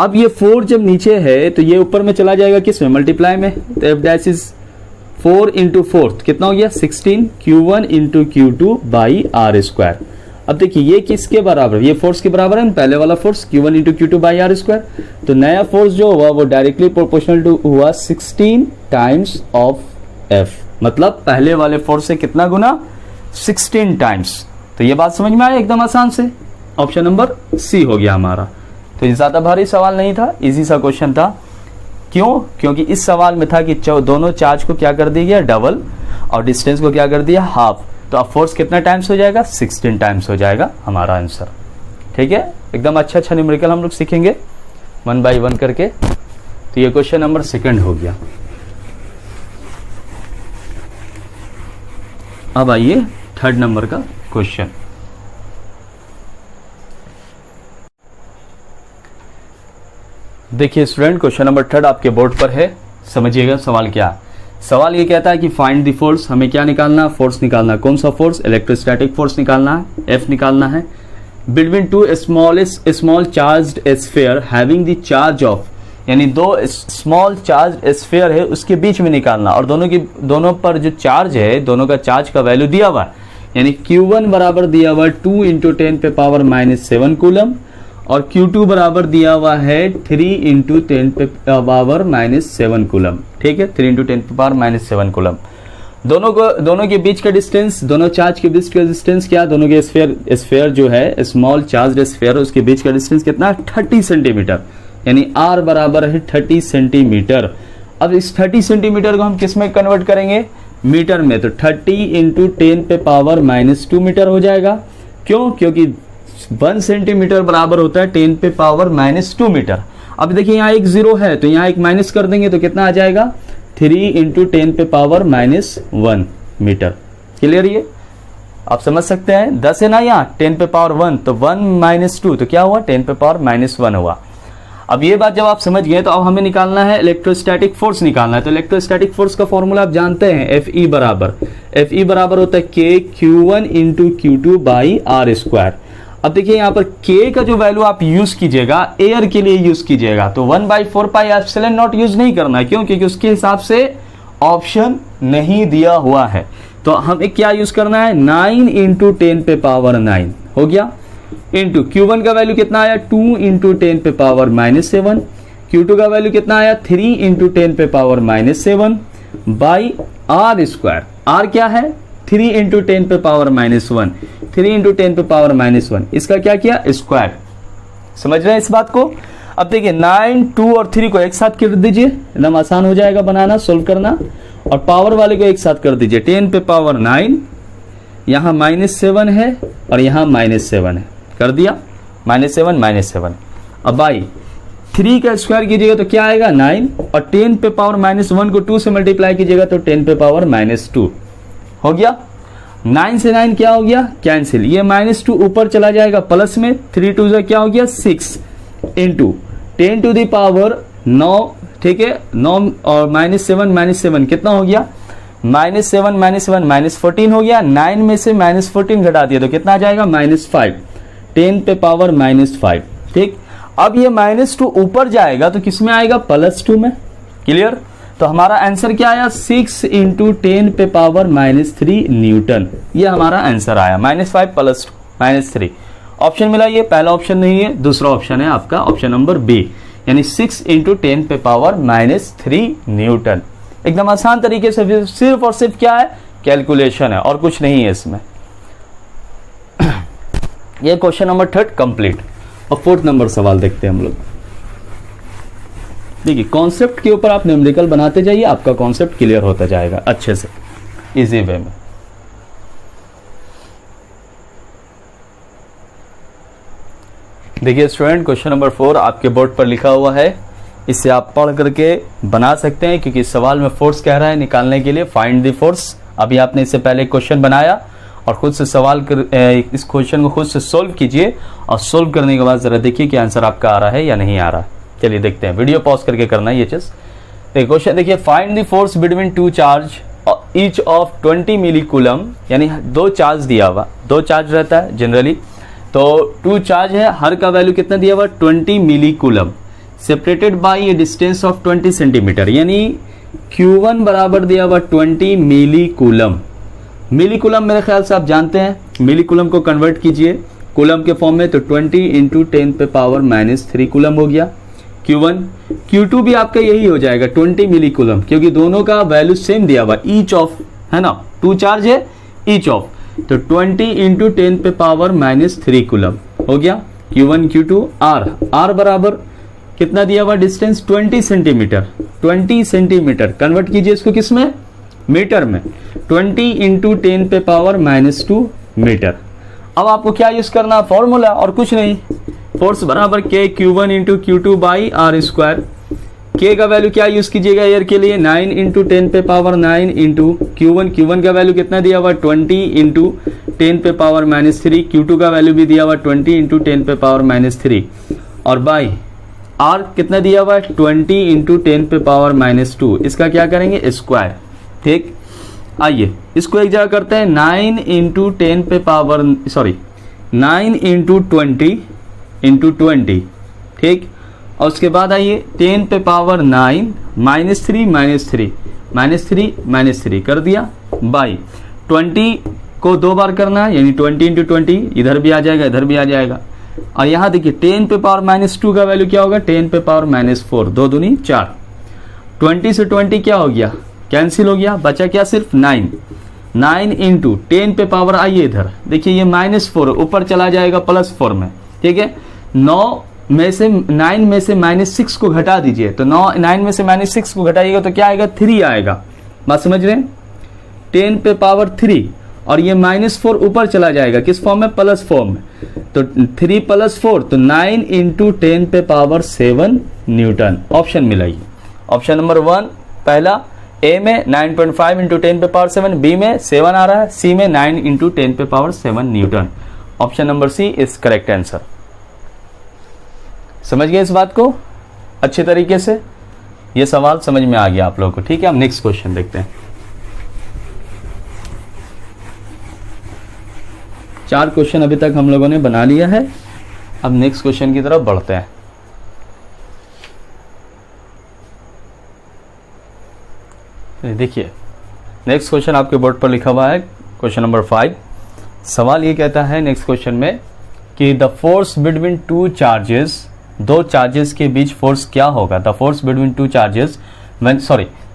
अब ये 4 जब नीचे है तो ये ऊपर में चला जाएगा किस में, मल्टीप्लाई में। तो F डैश इज 4 इंटू 4 कितना हो गया, 16 Q1 इंटू Q2/r²। अब देखिए ये किसके बराबर, ये फोर्स के बराबर है ना, पहले वाला फोर्स Q1 इंटू Q2/r²। तो नया फोर्स जो हुआ वो डायरेक्टली प्रोपोर्शनल टू हुआ 16 टाइम्स ऑफ F, मतलब पहले वाले फोर्स से कितना गुना, 16 टाइम्स। तो ये बात समझ में आया एकदम आसान से, ऑप्शन नंबर सी हो गया हमारा। तो ये ज्यादा भारी सवाल नहीं था, इजी सा क्वेश्चन था। क्यों, क्योंकि इस सवाल में था कि दोनों चार्ज को क्या कर दिया गया, डबल, और डिस्टेंस को क्या कर दिया, हाफ। तो अब फोर्स कितना टाइम्स हो जाएगा, 16 टाइम्स हो जाएगा हमारा आंसर, ठीक है। एकदम अच्छा न्यूमेरिकल हम लोग सीखेंगे 1 बाई 1 करके। तो ये क्वेश्चन नंबर 2 हो गया। अब आइए 3rd नंबर का क्वेश्चन। देखिए स्टूडेंट, क्वेश्चन नंबर 3rd आपके बोर्ड पर है, समझिएगा सवाल क्या है। सवाल ये कहता है कि फाइंड द फोर्स, हमें क्या निकालना, फोर्स निकालना। कौन सा फोर्स, इलेक्ट्रोस्टैटिक फोर्स निकालना है, F निकालना है। Between 2 small charged sphere having the charge of, यानी 2 स्मॉल चार्ज स्फीयर है उसके बीच में निकालना, और दोनों पर जो चार्ज है, दोनों का चार्ज का वैल्यू दिया हुआ है, यानी Q1 बराबर दिया हुआ 2 इंटू 10⁻⁻7 कूलम, और Q2 बराबर दिया हुआ है 3 इंटू 10⁻⁻7 कूलम, ठीक है, 3 इंटू 10⁻⁻7 कूलम। दोनों के बीच का डिस्टेंस, दोनों चार्ज के बीच का डिस्टेंस क्या, दोनों के स्फीयर जो है, स्मॉल चार्ज स्फीयर, उसके बीच का डिस्टेंस कितना, 30 सेंटीमीटर, यानी R बराबर है 30 सेंटीमीटर। अब इस 30 सेंटीमीटर को हम किस में कन्वर्ट करेंगे, मीटर में, तो 30 इंटू 10 पे पावर -2 मीटर हो जाएगा। क्यों? क्योंकि 1 सेंटीमीटर बराबर होता है 10 पे पावर -2 मीटर। अब देखिए यहाँ एक 0 है तो यहाँ एक माइनस कर देंगे तो कितना आ जाएगा, 3 इंटू 10 पे पावर -1 मीटर। क्लियर? ये आप समझ सकते हैं। 10 है ना यहाँ, 10 पे पावर 1, तो 1 - 2 तो क्या हुआ, 10 पे पावर -1 हुआ। अब ये बात जब आप समझ गए तो अब हमें निकालना है इलेक्ट्रोस्टैटिक फोर्स निकालना है। तो इलेक्ट्रोस्टैटिक फोर्स का फॉर्मूला आप जानते हैं, Fe बराबर होता है KQ1 into Q2 by R²। अब देखिए यहाँ पर K का जो वैल्यू आप यूज कीजिएगा एयर के लिए यूज कीजिएगा, तो 1/4πε0 यूज नहीं करना है। क्यों? क्योंकि उसके हिसाब से ऑप्शन नहीं दिया हुआ है। तो हमें क्या यूज करना है, 9 इंटू 10 पे पावर 9 हो गया, इंटू Q1 का वैल्यू कितना आया, 2 इंटू 10 पे पावर -7, Q2 का वैल्यू कितना आया, 3 इंटू 10 पे पावर -7 बाई R²। R क्या है, 3 इंटू 10 पे पावर -1, 3 इंटू 10 पे पावर -1, इसका क्या किया, स्क्वायर। समझ रहे हैं इस बात को? अब देखिए 9, 2 और 3 को एक साथ कर दीजिए, एकदम आसान हो जाएगा बनाना, सोल्व करना। और पावर वाले को एक साथ कर दीजिए, 10 पे पावर 9, यहाँ -7 है और यहाँ -7 है, कर दिया, -7। अब बाई 3 का स्क्वायर कीजिएगा तो क्या आएगा, 9, और 10 पे पावर -1 को 2 से मल्टीप्लाई कीजिएगा तो 10 पे पावर -2 हो गया। 9 से 9 क्या हो गया, कैंसिल, ये -2 ऊपर चला जाएगा प्लस में, 3 2 से क्या हो गया 6 इंटू 10 टू द पावर 9, ठीक है, 9 और -7 कितना हो गया, -7 -14 हो गया। 9 में से -14 घटा दिया तो कितना आ जाएगा, -5, 10 पे पावर -5। ठीक, अब ये -2 ऊपर जाएगा तो किस में आएगा, +2 में। क्लियर? तो हमारा आंसर क्या आया, 6 इंटू 10 पे पावर -3 न्यूटन। ये हमारा आंसर आया, -5 + 2 -3। ऑप्शन मिला, ये पहला ऑप्शन नहीं है, दूसरा ऑप्शन है आपका ऑप्शन नंबर बी, यानी 6 इंटू 10 पे पावर -3 न्यूटन। एकदम आसान तरीके से, सिर्फ और सिर्फ क्या है, कैलकुलेशन है और कुछ नहीं है इसमें। ये क्वेश्चन नंबर 3 कंप्लीट। और 4th नंबर सवाल देखते हैं हम लोग। देखिए कॉन्सेप्ट के ऊपर आप न्यूमेरिकल बनाते जाइए, आपका कॉन्सेप्ट क्लियर होता जाएगा अच्छे से, इजी वे में। देखिए स्टूडेंट, क्वेश्चन नंबर 4 आपके बोर्ड पर लिखा हुआ है, इसे आप पढ़ करके बना सकते हैं, क्योंकि सवाल में फोर्स कह रहा है निकालने के लिए, फाइंड द फोर्स। अभी आपने इससे पहले क्वेश्चन बनाया और खुद से सवाल इस क्वेश्चन को खुद से सोल्व कीजिए, और सोल्व करने के बाद जरा देखिए कि आंसर आपका आ रहा है या नहीं आ रहा। चलिए देखते हैं, वीडियो पॉज करके करना है ये चीज। क्वेश्चन देखिए, find the force between 2 charge each of 20 millicoulomb, यानी 2 चार्ज दिया हुआ, 2 चार्ज रहता है जनरली, तो 2 चार्ज है, हर का वैल्यू कितना दिया हुआ, 20 millicoulomb, separated by a distance of 20 centimetre, यानी Q1 बराबर दिया हुआ 20 मिली कूलम। मिली कूलम मेरे ख्याल से आप जानते हैं, मिली कूलम को कन्वर्ट कीजिए कूलम के फॉर्म में, तो 20 इंटू 10 पे पावर -3 कूलम हो गया Q1। Q2 भी आपका यही हो जाएगा 20 मिली कूलम, क्योंकि दोनों का वैल्यू सेम दिया हुआ, ईच ऑफ, है ना, 2 चार्ज है, ईच ऑफ, तो 20 इंटू 10 पे पावर -3 कूलम हो गया Q1 Q2। R बराबर कितना दिया हुआ डिस्टेंस, 20 सेंटीमीटर, 20 सेंटीमीटर कन्वर्ट कीजिए इसको किस में, मीटर में, 20 इंटू 10 पे पावर -2 मीटर। अब आपको क्या यूज करना, फॉर्मूला और कुछ नहीं, फोर्स बराबर KQ1 into Q2 by R²। K का वैल्यू क्या यूज कीजिएगा एयर के लिए, 9 इंटू 10 पे पावर 9 इंटू Q1 का वैल्यू कितना दिया हुआ, 20 इंटू 10 पे पावर -3, Q2 का वैल्यू भी दिया हुआ 20 इंटू 10 पे पावर -3, और बाई R कितना दिया हुआ है, 20 इंटू 10 पे पावर -2, इसका क्या करेंगे, स्क्वायर। ठीक, आइए इसको एक जगह करते हैं, 9 इंटू 10 पे पावर 9 इंटू 20 इंटू 20, ठीक, और उसके बाद आइए 10 पे पावर 9 -3 कर दिया, बाई 20 को 2 बार करना है, यानी 20 इंटू 20, इधर भी आ जाएगा इधर भी आ जाएगा, और यहाँ देखिए 10 पे पावर -2 का वैल्यू क्या होगा, 10 पे पावर -4, 2 दूनी 4, 20 से 20 क्या हो गया, कैंसिल हो गया, बचा क्या, सिर्फ 9 इंटू 10 पे पावर, आइए इधर देखिए ये -4 ऊपर चला जाएगा +4 में, ठीक है, 9 में से -6 को घटा दीजिए, तो 9 में से -6 को घटाइएगा तो क्या आएगा, 3 आएगा। बात समझ रहे हैं, 10 पे पावर 3 और ये -4 ऊपर चला जाएगा किस फॉर्म में, प्लस फॉर्म में, तो 3 + 4 तो 9 × 10 पे पावर 7 न्यूटन। ऑप्शन मिला ये, ऑप्शन नंबर 1 पहला, ए में 9.5 × 10 पे पावर 7, बी में 7 आ रहा है, सी में 9 × 10 पे power 7 newton. Option number C is correct answer. समझ गए इस बात को अच्छे तरीके से, ये सवाल समझ में आ गया आप लोगों को। ठीक है, हम नेक्स्ट क्वेश्चन देखते हैं। 4 क्वेश्चन अभी तक हम लोगों ने बना लिया है, अब नेक्स्ट क्वेश्चन की तरफ बढ़ते हैं। देखिए नेक्स्ट क्वेश्चन आपके बोर्ड पर लिखा हुआ है, क्वेश्चन नंबर 5। सवाल ये कहता है नेक्स्ट क्वेश्चन में कि the force between two charges, दो चार्जेस के बीच फोर्स क्या होगा। The force between two charges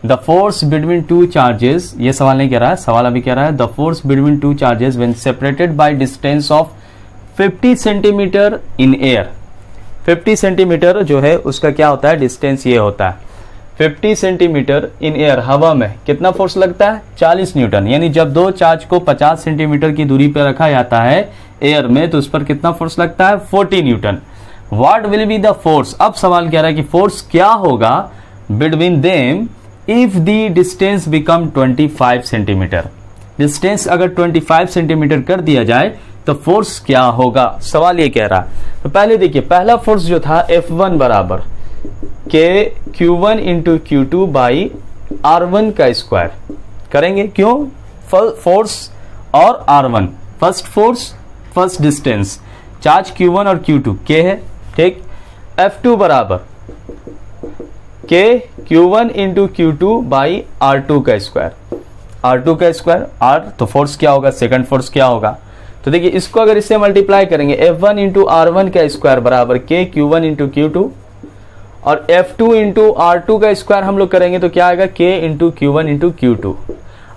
the force between two charges, ये सवाल नहीं कह रहा है, सवाल अभी कह रहा है the force between two charges when separated by distance of 50 centimetre in air. 50 centimetre जो है उसका क्या होता है, डिस्टेंस ये होता है 50 सेंटीमीटर इन एयर, हवा में कितना फोर्स लगता है, 40 न्यूटन। यानी जब दो चार्ज को 50 सेंटीमीटर की दूरी पर रखा जाता है एयर में तो उस पर कितना फोर्स लगता है, 40 Newton. What will be the force, अब सवाल कह रहा है कि फोर्स क्या होगा between them if the distance become 25 centimetre. Distance अगर 25 सेंटीमीटर कर दिया जाए तो फोर्स क्या होगा, सवाल ये कह रहा है। तो पहले देखिए, पहला फोर्स जो था F1 बराबर के Q1 × Q2 बाई R1 का स्क्वायर करेंगे। क्यों, फोर्स और R1, first force first distance, charge Q1 और Q2 के है, ठीक। F2 बराबर के Q1 × Q2 बाई R2 का स्क्वायर, R2 का स्क्वायर, R तो फोर्स क्या होगा, सेकंड फोर्स क्या होगा। तो देखिए इसको अगर इससे मल्टीप्लाई करेंगे F1 × R1 का स्क्वायर बराबर के Q1 × Q2 और F2 × R2 का स्क्वायर हम लोग करेंगे तो क्या आएगा, K × Q1 × Q2।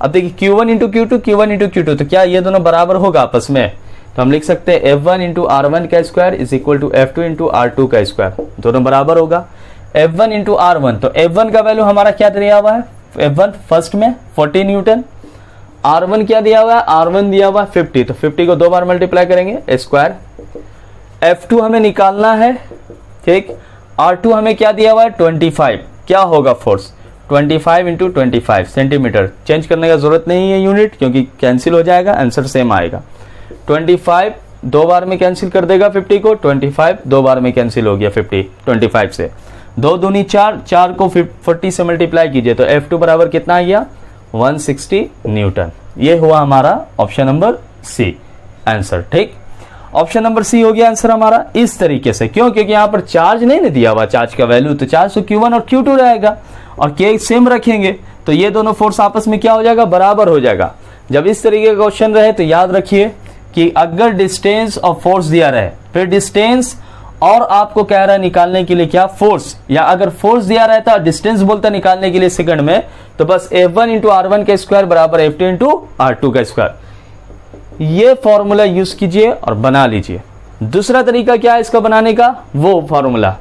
अब देखिए Q1 × Q2 Q1 × Q2 तो क्या ये दोनों बराबर होगा आपस में, तो हम लिख सकते हैं F1 × R1 का square is equal to F2 × R2 का स्क्वायर, दोनों बराबर होगा। F1 × R1 तो F1 का वैल्यू हमारा क्या दिया हुआ है, F1 फर्स्ट में 40 न्यूटन, R1 क्या दिया हुआ है, R1 दिया हुआ है 50, तो 50 को 2 बार मल्टीप्लाई करेंगे स्क्वायर। F2 हमें निकालना है, ठीक। R2 हमें क्या दिया हुआ है 25, क्या होगा फोर्स 25 × 25 सेंटीमीटर, चेंज करने का जरूरत नहीं है यूनिट क्योंकि कैंसिल हो जाएगा, आंसर सेम आएगा। 25 2 बार में कैंसिल कर देगा 50 को, 25 2 बार में कैंसिल हो गया 50 25 से, 2 दूनी 4, 4 को 40 से मल्टीप्लाई कीजिए तो F2 बराबर कितना आ गया 160 न्यूटन। ये हुआ हमारा ऑप्शन नंबर सी आंसर, ठीक। ऑप्शन नंबर सी हो गया आंसर हमारा इस तरीके से। क्यों, क्योंकि यहाँ पर चार्ज नहीं दिया हुआ, चार्ज का वैल्यू तो चार्ज तो Q1 और Q2 रहेगा और K सेम रखेंगे तो ये दोनों फोर्स आपस में क्या हो जाएगा, बराबर हो जाएगा। जब इस तरीके का क्वेश्चन रहे तो याद रखिए कि अगर डिस्टेंस और फोर्स दिया रहे, फिर डिस्टेंस और आपको कह रहा है निकालने के लिए क्या, फोर्स, या अगर फोर्स दिया रहता डिस्टेंस बोलता निकालने के लिए सेकंड में तो बस F1 × R1 का स्क्वायर बराबर F2 × R2 का स्क्वायर, ये फॉर्मूला यूज कीजिए और बना लीजिए। दूसरा तरीका क्या है इसका बनाने का, वो फॉर्मूला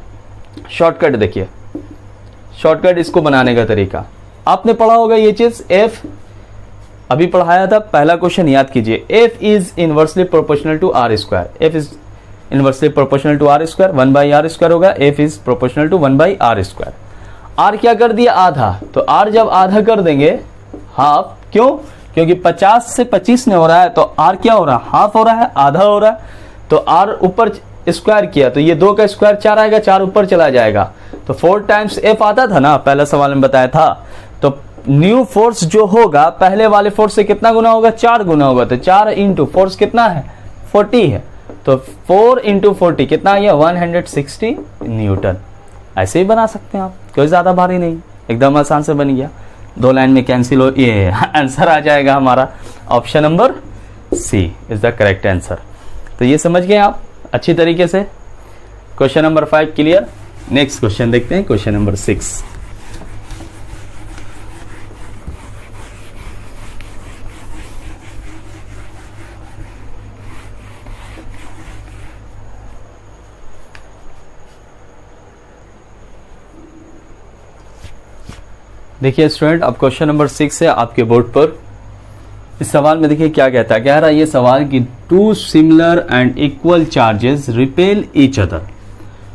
शॉर्टकट देखिए, शॉर्टकट इसको बनाने का तरीका आपने पढ़ा होगा ये चीज, F अभी पढ़ाया था, पहला क्वेश्चन याद कीजिए, F is inversely proportional to R square, F is inversely proportional to R square, 1/R square होगा, F is proportional to 1/R square. R क्या कर दिया, आधा, तो R जब आधा कर देंगे हाफ, क्यों, क्योंकि 50 से 25 नहीं हो रहा है तो R क्या हो रहा है, हाफ हो रहा है, आधा हो रहा है, तो R ऊपर स्क्वायर किया तो ये 2 का स्क्वायर 4 आएगा, 4 ऊपर चला जाएगा, तो 4 टाइम्स F आता था ना, पहला सवाल में बताया था। तो न्यू फोर्स जो होगा पहले वाले फोर्स से कितना गुना होगा, 4 गुना होगा, तो 4 इंटू फोर्स कितना है 40 है, तो 4 × 40 कितना आ गया 160 न्यूटन। ऐसे ही बना सकते हैं आप, कोई ज्यादा भारी नहीं, एकदम आसान से बन गया, 2 लाइन में कैंसिल हो, ये आंसर आ जाएगा हमारा option number C is the correct answer. तो ये समझ गए आप अच्छी तरीके से। Question number 5 clear. Next question देखते हैं, क्वेश्चन नंबर 6। देखिए स्टूडेंट, अब क्वेश्चन नंबर 6 है आपके बोर्ड पर इस सवाल में देखिए क्या कहता है, कह रहा है ये सवाल कि two similar and equal charges repel each other.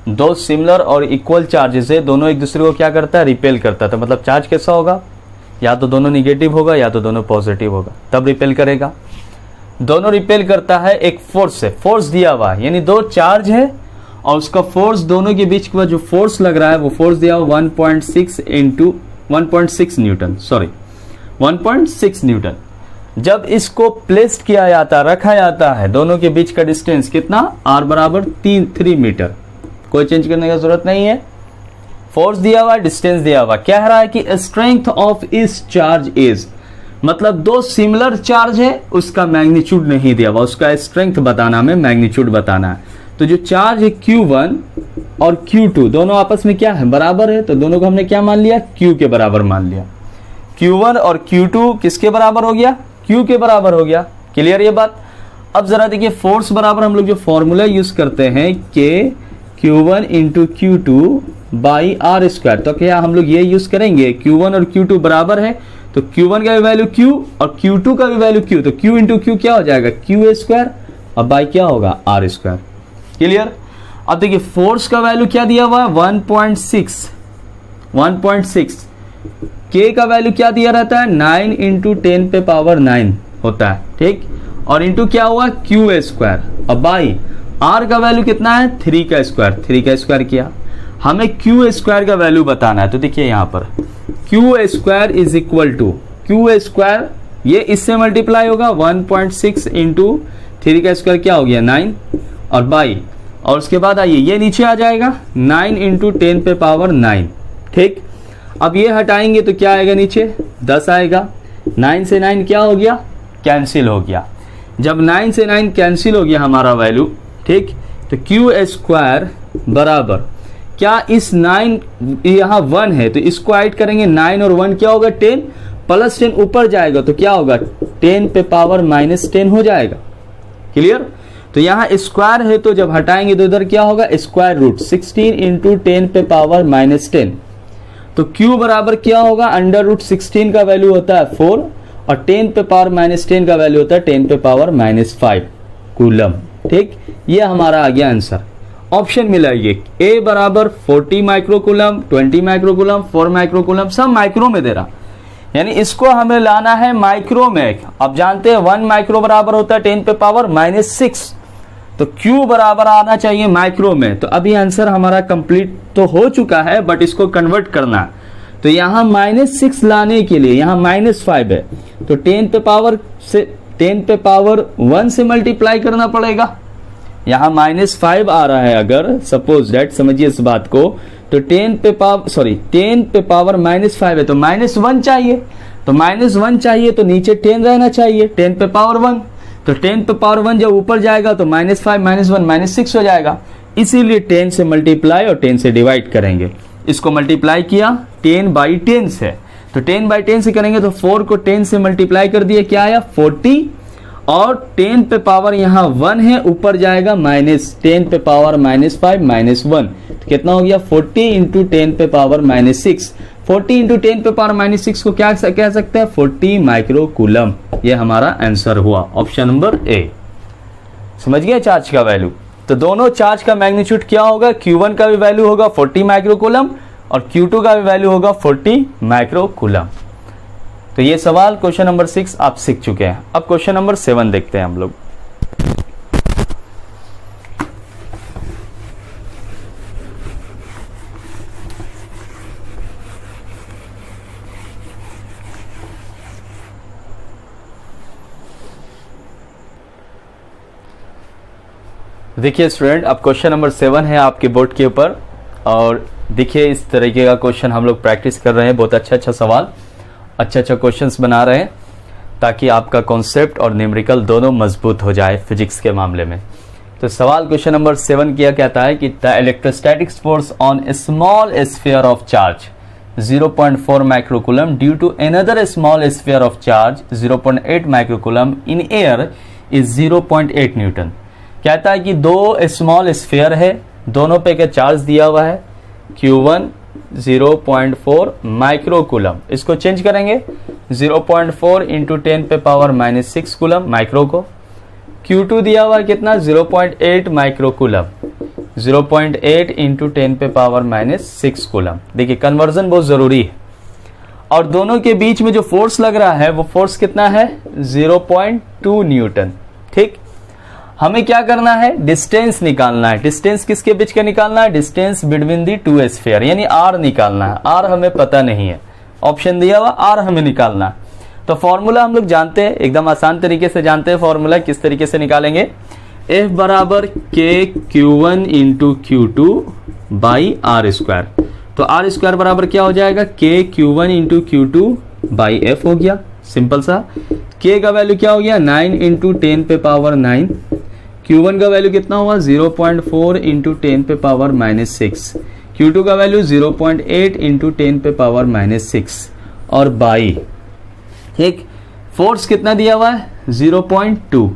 दो सिमिलर और इक्वल चार्जेस है, दोनों एक दूसरे को क्या करता है, रिपेल करता है। तो मतलब चार्ज कैसा होगा, या तो दोनों निगेटिव होगा या तो दोनों पॉजिटिव होगा, तब रिपेल करेगा। दोनों रिपेल करता है एक फोर्स से, फोर्स दिया हुआ है, यानी दो चार्ज है और उसका फोर्स, दोनों के बीच का जो फोर्स लग रहा है वो फोर्स दिया हुआ 1.6 इंटू 1.6 न्यूटन, सॉरी 1.6 न्यूटन। जब इसको प्लेस्ड किया जाता, रखा जाता है, दोनों के बीच का डिस्टेंस कितना, r बराबर 3 मीटर, कोई चेंज करने की जरूरत नहीं है। फोर्स दिया हुआ, डिस्टेंस दिया हुआ, कह रहा है कि स्ट्रेंथ ऑफ इस चार्ज इज, मतलब दो सिमिलर चार्ज है, उसका मैग्नीट्यूड नहीं दिया हुआ, उसका स्ट्रेंथ बताना, हमें मैग्नीट्यूड बताना है। तो जो चार्ज है Q1 और Q2 दोनों आपस में क्या है, बराबर है, तो दोनों को हमने क्या मान लिया, Q के बराबर मान लिया। Q1 और Q2 किसके बराबर हो गया, Q के बराबर हो गया। क्लियर ये बात। अब जरा देखिए फोर्स बराबर हम लोग जो फॉर्मूला यूज करते हैं K Q1 into Q2 by r square, तो क्या हम लोग ये यूज करेंगे, Q1 और Q2 बराबर है तो Q1 का भी वैल्यू Q और Q2 का भी वैल्यू Q, तो Q इंटू Q क्या हो जाएगा, Q स्क्वायर, और बाई क्या होगा, R स्क्वायर। क्लियर। अब देखिए फोर्स का वैल्यू क्या दिया हुआ है, 1.6, K का वैल्यू क्या दिया रहता है, 9 इंटू 10 पे पावर 9 होता है, ठीक, और इंटू क्या हुआ, Q स्क्वायर, और बाई R का वैल्यू कितना है, 3 का स्क्वायर किया। हमें Q स्क्वायर का वैल्यू बताना है, तो देखिए यहाँ पर Q square is equal to, Q square ये इससे मल्टीप्लाई होगा 1.6 इंटू 3 का स्क्वायर क्या हो गया 9, और बाई, और उसके बाद आइए ये नीचे आ जाएगा 9 इंटू 10 पे पावर 9, ठीक। अब ये हटाएंगे तो क्या आएगा, नीचे 10 आएगा, 9 से 9 क्या हो गया, कैंसिल हो गया। जब 9 से 9 कैंसिल हो गया हमारा वैल्यू, ठीक, तो Q स्क्वायर बराबर क्या, इस 9 यहाँ 1 है तो इसको ऐड करेंगे, 9 और 1 क्या होगा, 10, प्लस 10 ऊपर जाएगा तो क्या होगा, 10 पे पावर माइनस 10 हो जाएगा। क्लियर। तो यहाँ स्क्वायर है तो जब हटाएंगे तो इधर क्या होगा, स्क्वायर रूट 16 इंटू 10 पे पावर माइनस 10, तो Q बराबर क्या होगा, अंडर रूट 16 का वैल्यू होता है 4 और 10 पे पावर माइनस 10 का वैल्यू होता है 10 पे पावर माइनस 5 कूलम, ठीक। ये हमारा आ गया आंसर। ऑप्शन मिला ये A बराबर 40 माइक्रोकूलम, 20 माइक्रोकूलम, 4 माइक्रोकूलम, सब माइक्रो में दे रहा, यानी इसको हमें लाना है माइक्रो में। अब जानते हैं 1 माइक्रो बराबर होता है 10 पे पावर माइनस 6, तो Q बराबर आना चाहिए माइक्रो में। तो अभी आंसर हमारा कंप्लीट तो हो चुका है, बट इसको कन्वर्ट करना है, तो यहाँ -6 लाने के लिए यहाँ -5 है, तो 10 पे पावर 1 से मल्टीप्लाई करना पड़ेगा। यहाँ -5 आ रहा है, अगर सपोज दैट, समझिए इस बात को, तो 10 पे पावर -5 है तो -1 चाहिए, तो -1 चाहिए तो नीचे 10 रहना चाहिए, 10 पे पावर 1, तो 10 पे पावर 1 जब ऊपर जाएगा तो -5 -1 -6 हो जाएगा, इसीलिए 10 से मल्टीप्लाई और 10 से डिवाइड करेंगे। इसको मल्टीप्लाई किया 10 बाई 10 से, तो 10 बाई 10 से करेंगे तो 4 को 10 से मल्टीप्लाई कर दिए, क्या आया 40, और 10 पे पावर यहाँ 1 है, ऊपर जाएगा -10 पे पावर -5 -1, तो कितना हो गया 40 इंटू 10 पे पावर -6, 40 इंटू 10 पे पावर -6 को क्या कह सकते हैं, 40 माइक्रो कूलम। ये हमारा आंसर हुआ, ऑप्शन नंबर A। समझ गए चार्ज का वैल्यू। तो दोनों चार्ज का मैग्नीट्यूड क्या होगा, Q1 का भी वैल्यू होगा 40 माइक्रो कूलम और Q2 का भी वैल्यू होगा 40 माइक्रो कूलम। तो ये सवाल क्वेश्चन नंबर 6 आप सीख चुके हैं। अब क्वेश्चन नंबर 7 देखते हैं हम लोग। देखिए स्टूडेंट, अब क्वेश्चन नंबर 7 है आपके बोर्ड के ऊपर, और देखिए इस तरीके का क्वेश्चन हम लोग प्रैक्टिस कर रहे हैं। बहुत अच्छा सवाल, अच्छा क्वेश्चंस बना रहे हैं, ताकि आपका कॉन्सेप्ट और न्यूमेरिकल दोनों मजबूत हो जाए फिजिक्स के मामले में। तो सवाल क्वेश्चन नंबर 7 क्या कहता है कि the electrostatic force on a small sphere of charge 0.4 microcoulomb due to another small sphere of charge 0.8 microcoulomb in air is 0.8 newton. कहता है कि दो स्मॉल स्फीयर है, दोनों पे क्या चार्ज दिया हुआ है, Q1 0.4 माइक्रोकूलम। इसको चेंज करेंगे 0.4 इंटू 10 पे पावर -6 कूलम माइक्रो को। Q2 दिया हुआ है कितना 0.8 माइक्रो कूलम, 0.8 इंटू 10 पे पावर -6 कूलम। देखिए कन्वर्जन बहुत जरूरी है। और दोनों के बीच में जो फोर्स लग रहा है वो फोर्स कितना है 0.2 न्यूटन। ठीक, हमें क्या करना है, डिस्टेंस निकालना है। डिस्टेंस किसके बीच का निकालना है, distance between the two sphere, यानी आर निकालना है। आर हमें पता नहीं है, ऑप्शन दिया हुआ आर हमें निकालना है। तो फॉर्मूला हम लोग जानते हैं, एकदम आसान तरीके से जानते हैं फॉर्मूला। किस तरीके से निकालेंगे, F बराबर के Q1 into Q2 by r square. तो आर स्क्वायर बराबर क्या हो जाएगा, के Q1 into Q2 by F हो गया, सिंपल सा। K का वैल्यू क्या हो गया 9 इंटू 10 पे पावर 9। Q1 का वैल्यू कितना हुआ 0.4 इंटू 10 पे पावर -6। Q2 का वैल्यू 0.8 इंटू 10 पे पावर -6 और बाई। ठीक, फोर्स कितना दिया हुआ है 0.2।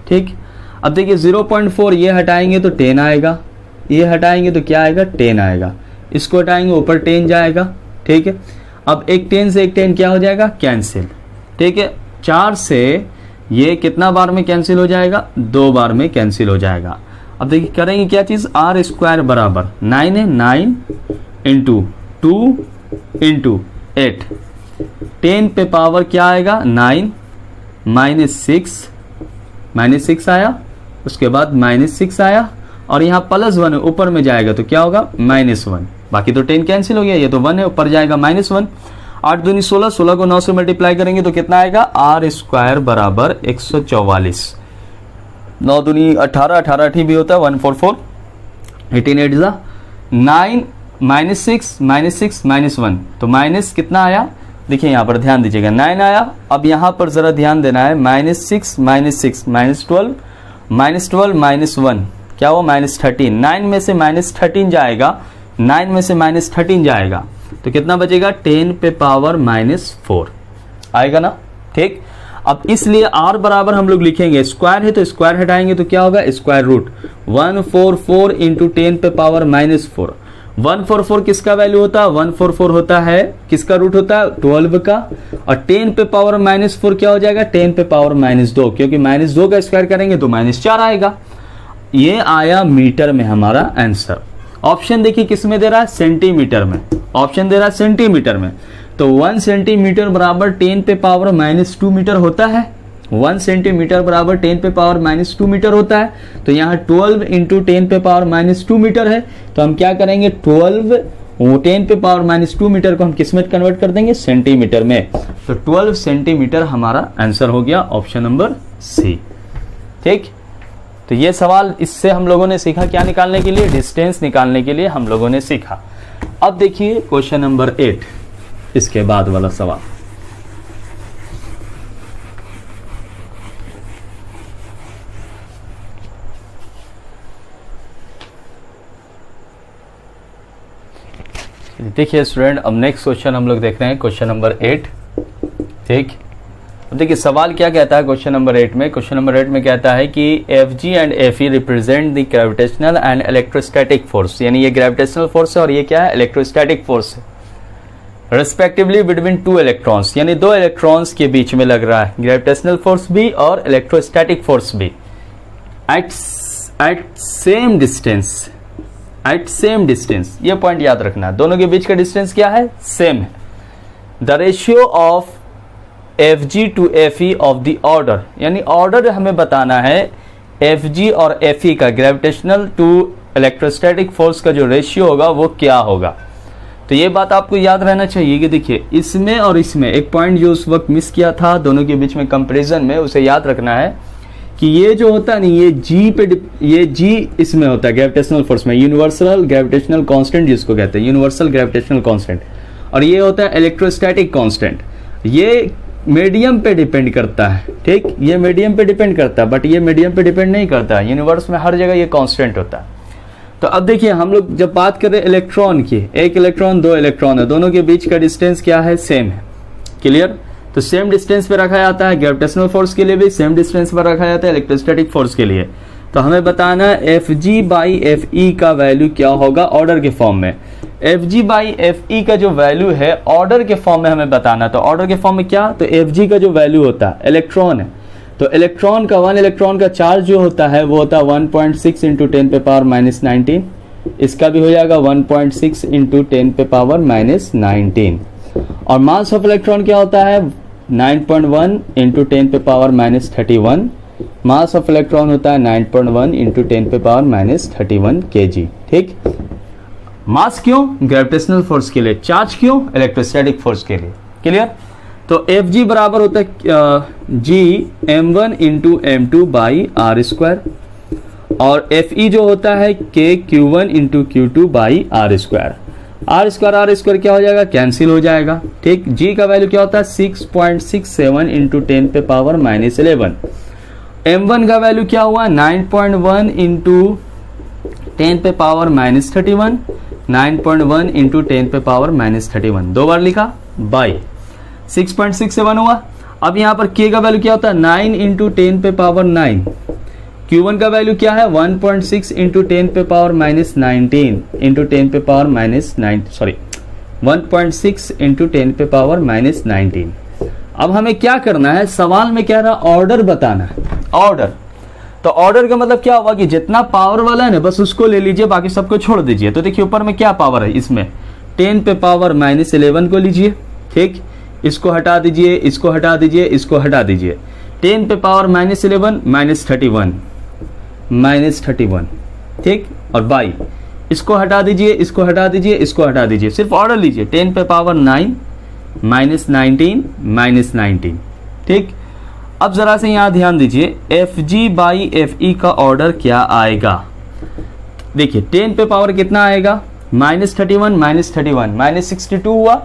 ठीक, अब देखिए 0.4 ये हटाएंगे तो 10 आएगा, ये हटाएंगे तो क्या आएगा 10 आएगा, इसको हटाएंगे ऊपर 10 जाएगा। ठीक है, अब एक 10 से एक 10 क्या हो जाएगा कैंसिल। ठीक है, 4 से ये कितना बार में कैंसिल हो जाएगा, 2 बार में कैंसिल हो जाएगा। अब देखिए करेंगे क्या चीज, आर स्क्वायर बराबर 9 है, 9 इंटू 2 इंटू 8, 10 पे पावर क्या आएगा 9 -6 आया, उसके बाद -6 आया और यहाँ +1 है, ऊपर में जाएगा तो क्या होगा -1। बाकी तो 10 कैंसिल हो गया, ये तो 1 है, ऊपर जाएगा -1। 8 दूनी 16, 16 को 9 से मल्टीप्लाई करेंगे तो कितना आएगा, आर स्क्वायर बराबर 144। 9 दूनी 18, 18 भी होता है 144, 18 8 9 -6 -1 तो माइनस कितना आया, देखिए यहाँ पर ध्यान दीजिएगा 9 आया। अब यहाँ पर जरा ध्यान देना है, -6 -12 -1 क्या हुआ -13। 9 में से -13 जाएगा, 9 में से -13 जाएगा तो कितना बचेगा 10 पे पावर -4 आएगा ना। ठीक, अब इसलिए r बराबर हम लोग लिखेंगे, स्क्वायर है तो स्क्वायर हटाएंगे तो क्या होगा स्क्वायर रूट 144 इंटू 10 पे पावर -4। 144 किसका वैल्यू होता है, 144 होता है किसका रूट होता है 12 का, और 10 पे पावर -4 क्या हो जाएगा 10 पे पावर -2, क्योंकि -2 का स्क्वायर करेंगे तो -4 आएगा। ये आया मीटर में हमारा आंसर। ऑप्शन देखिए किस में दे रहा है, सेंटीमीटर में। ऑप्शन दे रहा है सेंटीमीटर में, तो 1 सेंटीमीटर बराबर 10 पे पावर -2 मीटर होता है। 1 सेंटीमीटर बराबर 10 पे पावर -2 मीटर होता है। तो यहाँ 12 इंटू 10 पे पावर -2 मीटर है, तो हम क्या करेंगे 10 पे पावर -2 मीटर को हम किस में कन्वर्ट कर देंगे, सेंटीमीटर में। तो 12 सेंटीमीटर हमारा आंसर हो गया, ऑप्शन नंबर सी। ठीक, तो ये सवाल इससे हम लोगों ने सीखा क्या निकालने के लिए, डिस्टेंस निकालने के लिए हम लोगों ने सीखा। अब देखिए क्वेश्चन नंबर 8, इसके बाद वाला सवाल। देखिए स्टूडेंट, अब नेक्स्ट क्वेश्चन हम लोग देख रहे हैं, क्वेश्चन नंबर 8। ठीक, अब देखिए सवाल क्या कहता है क्वेश्चन नंबर 8 में। क्वेश्चन नंबर 8 में कहता है कि Fg and Fe represent the gravitational and electrostatic force, यानी ये ग्रेविटेशनल फोर्स है और ये क्या है इलेक्ट्रोस्टैटिक फोर्स है, रेस्पेक्टिवली बिटवीन 2 इलेक्ट्रॉन्स, यानी 2 इलेक्ट्रॉन्स के बीच में लग रहा है ग्रेविटेशनल फोर्स भी और इलेक्ट्रोस्टैटिक फोर्स भी, at same distance. At same distance, ये पॉइंट याद रखना, दोनों के बीच का डिस्टेंस क्या है, सेम है। The ratio of Fg to Fe of the order, यानी ऑर्डर हमें बताना है Fg और Fe का, ग्रेविटेशनल टू इलेक्ट्रोस्टैटिक फोर्स का जो रेशियो होगा वो क्या होगा। तो ये बात आपको याद रहना चाहिए कि देखिए इसमें और इसमें एक पॉइंट जो उस वक्त मिस किया था दोनों के बीच में कंपैरिजन में, उसे याद रखना है कि ये जो होता है नहीं, ये G इसमें होता है ग्रेविटेशनल फोर्स में, यूनिवर्सल ग्रेविटेशनल कांस्टेंट जिसको कहते हैं, यूनिवर्सल ग्रेविटेशनल कांस्टेंट, और ये होता है इलेक्ट्रोस्टैटिक कांस्टेंट। ये मीडियम पे डिपेंड करता है। ठीक, ये मीडियम पे डिपेंड करता है, बट ये मीडियम पे डिपेंड नहीं करता है, यूनिवर्स में हर जगह ये कांस्टेंट होता है। तो अब देखिए हम लोग जब बात कर रहे हैं इलेक्ट्रॉन की, एक इलेक्ट्रॉन 2 इलेक्ट्रॉन है, दोनों के बीच का डिस्टेंस क्या है, सेम है। क्लियर, तो सेम डिस्टेंस पे रखा जाता है, ग्रेविटेशनल फोर्स के लिए भी सेम डिस्टेंस पर रखा जाता है, इलेक्ट्रोस्टैटिक फोर्स के लिए। तो हमें बताना है Fg बाई Fe का वैल्यू क्या होगा ऑर्डर के फॉर्म में। F G by F E का जो वैल्यू है ऑर्डर के फॉर्म में हमें बताना, तो ऑर्डर के फॉर्म में क्या, तो एफ जी का जो वैल्यू होता है इलेक्ट्रॉन है, तो इलेक्ट्रॉन का 1 इलेक्ट्रॉन का चार्ज जो होता है वो होता है 1.6 इंटू 10 पे पावर माइनस 19, इसका भी हो जाएगा 1.6 इंटू 10 पे पावर माइनस 19, और मास ऑफ इलेक्ट्रॉन क्या होता है 9.1 इंटू 10 पे power minus 31, mass of electron होता है 9.1 इंटू 10 पे पावर माइनस 31 kg। ठीक, मास क्यों, ग्रेविटेशनल फोर्स के लिए, चार्ज क्यों, इलेक्ट्रोस्टैटिक फोर्स के लिए। क्लियर। तो एफ जी बराबर होता है G m1 into m2 by r square, और एफ ई जो होता है K Q1 into Q2 by r square. R square क्या हो जाएगा, कैंसिल हो जाएगा। ठीक, जी का वैल्यू क्या होता है 6.67 इंटू 10 पे पावर माइनस 11, m1 का वैल्यू क्या हुआ 9.1 इंटू 10 पे पावर माइनस 31, 9.1 इंटू 10 पे पावर माइनस 31, दो बार लिखा, बाई 6.67 हुआ। अब यहाँ पर k का वैल्यू क्या होता है 9 इंटू 10 पे पावर 9, Q1 का वैल्यू क्या है 1.6 इंटू 10 पे पावर माइनस 19 इंटू 10 पे पावर माइनस 1.6 इंटू 10 पे पावर माइनस 19। अब हमें क्या करना है, सवाल में क्या रहा, ऑर्डर बताना है, ऑर्डर। तो ऑर्डर का मतलब क्या हुआ कि जितना पावर वाला है ना बस उसको ले लीजिए, बाकी सबको छोड़ दीजिए। तो देखिए ऊपर में क्या पावर है, इसमें 10 पे पावर माइनस 11 को लीजिए। ठीक, इसको हटा दीजिए, इसको हटा दीजिए, इसको हटा दीजिए। 10 पे पावर माइनस 11 माइनस 31, ठीक, और बाई इसको हटा दीजिए, इसको हटा दीजिए, इसको हटा दीजिए, सिर्फ ऑर्डर लीजिए। 10 पे पावर 9 माइनस 19 माइनस 19। ठीक, अब जरा से यहां ध्यान दीजिए, F G by F E का ऑर्डर क्या आएगा। देखिए 10 पे पावर कितना आएगा माइनस 31 माइनस 31 माइनस 62 हुआ,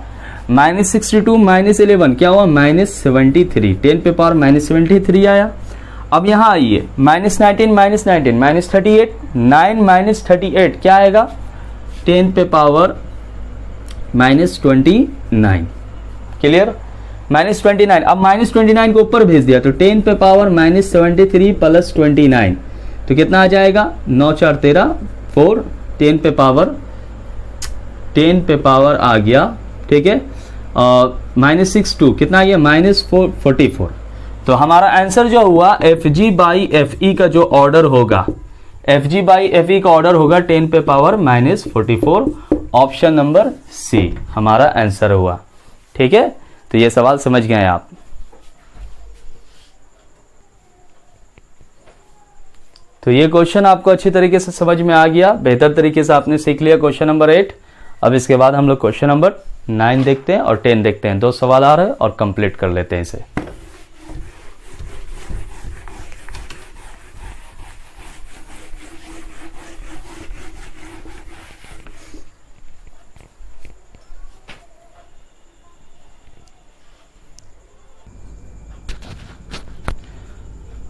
माइनस 62 माइनस 11 क्या हुआ माइनस 73, 10 पे पावर माइनस 73 आया। अब यहाँ आइए माइनस 19 माइनस 19 माइनस 38, 9 माइनस 38 क्या आएगा 10 पे पावर माइनस 29। Clear, minus 29। अब माइनस 29 को ऊपर भेज दिया तो 10 पे पावर माइनस 73 प्लस 29 तो कितना आ जाएगा 9 4 13 4, 10 पे पावर आ गया। ठीक है, माइनस 62 कितना आ गया माइनस 44। तो हमारा आंसर जो हुआ F G by F E का जो ऑर्डर होगा, F G by F E का ऑर्डर होगा 10 पे power minus 44, option number C हमारा आंसर हुआ। ठीक है, तो ये सवाल समझ गए आप। तो ये क्वेश्चन आपको अच्छी तरीके से समझ में आ गया, बेहतर तरीके से आपने सीख लिया क्वेश्चन नंबर 8। अब इसके बाद हम लोग क्वेश्चन नंबर 9 देखते हैं और 10 देखते हैं। 2 सवाल आ रहे हैं और कंप्लीट कर लेते हैं इसे।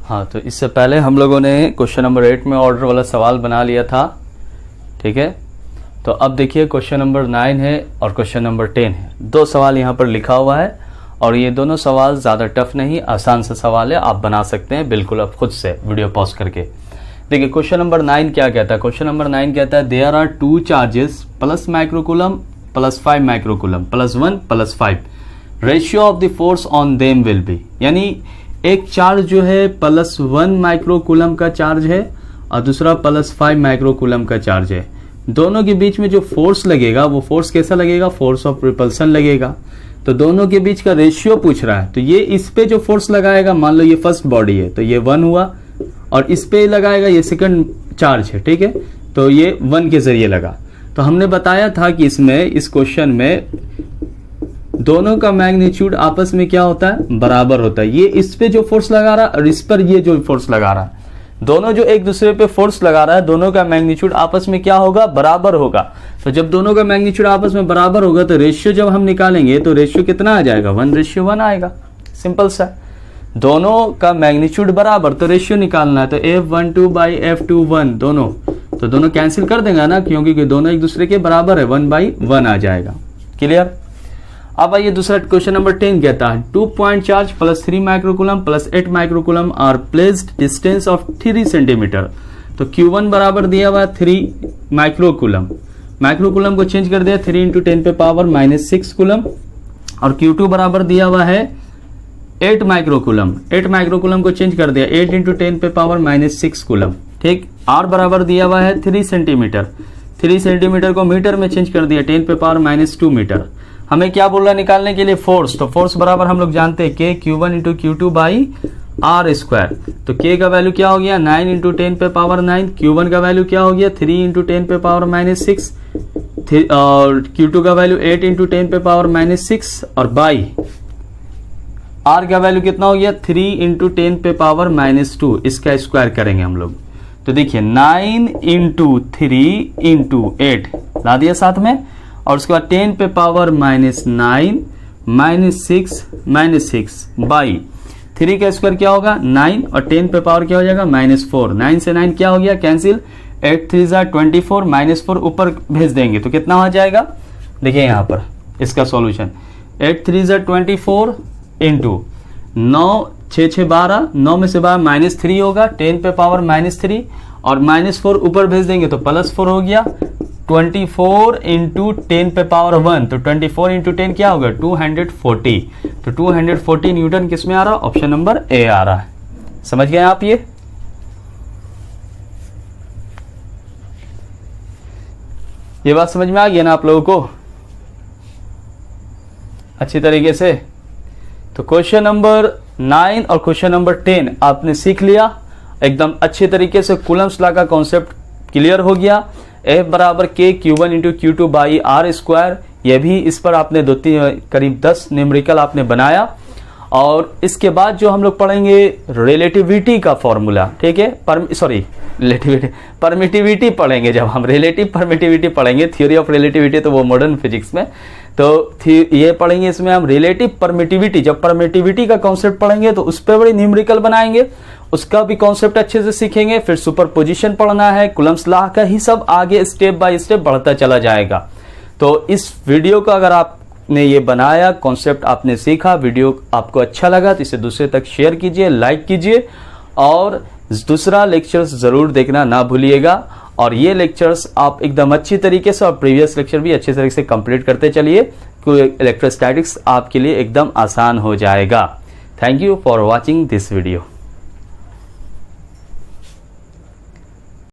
हाँ, तो इससे पहले हम लोगों ने क्वेश्चन नंबर 8 में ऑर्डर वाला सवाल बना लिया था। ठीक है, तो अब देखिए क्वेश्चन नंबर 9 है और क्वेश्चन नंबर 10 है। 2 सवाल यहाँ पर लिखा हुआ है और ये दोनों सवाल ज़्यादा टफ नहीं, आसान सा सवाल है, आप बना सकते हैं बिल्कुल आप खुद से वीडियो पॉज करके। देखिए क्वेश्चन नंबर 9 क्या कहता है। क्वेश्चन नंबर 9 कहता है there are 2 charges plus microcoulomb plus 5 microcoulomb plus 1 plus 5, ratio of the force on them will be. यानी एक चार्ज जो है प्लस 1 माइक्रोकूलम का चार्ज है और दूसरा प्लस 5 माइक्रोकूलम का चार्ज है। दोनों के बीच में जो फोर्स लगेगा वो फोर्स कैसा लगेगा, फोर्स ऑफ रिपल्सन लगेगा। तो दोनों के बीच का रेशियो पूछ रहा है। तो ये इस पे जो फोर्स लगाएगा, मान लो ये फर्स्ट बॉडी है तो ये 1 हुआ, और इस पे लगाएगा ये सेकंड चार्ज है। ठीक है, तो ये 1 के जरिए लगा। तो हमने बताया था कि इसमें इस क्वेश्चन में दोनों का मैग्नीट्यूड आपस में क्या होता है, बराबर होता है। ये इस पे जो फोर्स लगा रहा है और इस पर ये जो फोर्स लगा रहा है, दोनों जो एक दूसरे पे फोर्स लगा रहा है, दोनों का मैग्नीट्यूड आपस में क्या होगा, बराबर होगा। तो जब दोनों का मैग्नीट्यूड आपस में बराबर होगा तो रेशियो जब हम निकालेंगे तो रेशियो कितना आ जाएगा, 1:1 आएगा। सिंपल सा, दोनों का मैग्नीट्यूड बराबर तो रेशियो निकालना है। तो F12 बाई F21 दोनों, तो दोनों कैंसिल कर देंगे ना, क्योंकि दोनों एक दूसरे के बराबर है, 1/1 आ जाएगा। क्लियर। अब आइए दूसरा क्वेश्चन नंबर 10 कहता है 2 point charge plus 3 microcoulomb plus 8 microcoulomb are placed distance of 3 centimetre. तो Q1 बराबर दिया हुआ 3 माइक्रोकूलम माइक्रो कूलम को चेंज कर दिया 3 इंटू 10 पे पावर -6 कूलम, और Q2 बराबर दिया हुआ है 8 माइक्रो कूलम। 8 माइक्रो कूलम को चेंज कर दिया 8 इंटू 10 पे पावर -6 कूलम। ठीक, R बराबर दिया हुआ है 3 सेंटीमीटर। 3 सेंटीमीटर को मीटर में चेंज कर दिया 10 पे पावर -2 मीटर। हमें क्या बोल रहा है निकालने के लिए? फोर्स। तो फोर्स बराबर हम लोग जानते हैं K Q1 into Q2 by R square. तो K का वैल्यू क्या हो गया? 9 इंटू 10 पे पावर 9। Q1 का वैल्यू क्या हो गया? 3 इंटू 10 पे पावर -6, और Q2 का वैल्यू 8 इंटू 10 पे पावर -6, और बाई R का वैल्यू कितना हो गया? 3 इंटू 10 पे पावर -2। इसका स्क्वायर करेंगे हम लोग। तो देखिए 9 इंटू 3 इंटू 8 ला दिया साथ में, और उसके बाद 10 पे पावर -9 -6 बाई 3 का स्क्वायर क्या होगा? 9, और 10 पे पावर क्या हो जाएगा? -4। 9 से 9 क्या हो गया? कैंसिल। 8 3 ज़ा 24, -4 ऊपर भेज देंगे तो कितना हो जाएगा? देखिए यहाँ पर इसका सॉल्यूशन 8 3 ज़ा 24 इंटू 9 6 6 12, 9 में से 12 -3 होगा, 10 पे पावर -3, और -4 ऊपर भेज देंगे तो +4 हो गया। 24 इंटू 10 पे पावर 1, तो 24 इंटू 10 क्या होगा? 240। तो 240 न्यूटन किस में आ रहा है? ऑप्शन नंबर ए आ रहा है। समझ गए आप? ये बात समझ में आ गई ना आप लोगों को अच्छी तरीके से? तो क्वेश्चन नंबर 9 और क्वेश्चन नंबर 10 आपने सीख लिया एकदम अच्छे तरीके से। कूलम्स लॉ का कॉन्सेप्ट क्लियर हो गया। F बराबर K Q1 into Q2 by R square. यह भी इस पर आपने करीब 10 न्यूमेरिकल आपने बनाया। और इसके बाद जो हम लोग पढ़ेंगे रिलेटिविटी का फॉर्मूला, ठीक है, परमिटिविटी पढ़ेंगे। जब हम रिलेटिव परमिटिविटी पढ़ेंगे, थ्योरी ऑफ रिलेटिविटी तो वो मॉडर्न फिजिक्स में, तो ये पढ़ेंगे इसमें हम रिलेटिव परमिटिविटी। जब परमिटिविटी का कॉन्सेप्ट पढ़ेंगे तो उस पर बड़ी न्यूमेरिकल बनाएंगे, उसका भी कॉन्सेप्ट अच्छे से सीखेंगे। फिर सुपरपोजिशन पढ़ना है, कूलम्स लॉ का ही सब आगे स्टेप बाय स्टेप बढ़ता चला जाएगा। तो इस वीडियो का अगर आपने ये बनाया, कॉन्सेप्ट आपने सीखा, वीडियो आपको अच्छा लगा तो इसे दूसरे तक शेयर कीजिए, लाइक कीजिए, और दूसरा लेक्चर्स जरूर देखना ना भूलिएगा। और ये लेक्चर्स आप एकदम अच्छी तरीके से और प्रीवियस लेक्चर भी अच्छे तरीके से कंप्लीट करते चलिए, क्योंकि इलेक्ट्रोस्टैटिक्स आपके लिए एकदम आसान हो जाएगा। Thank you for watching this video.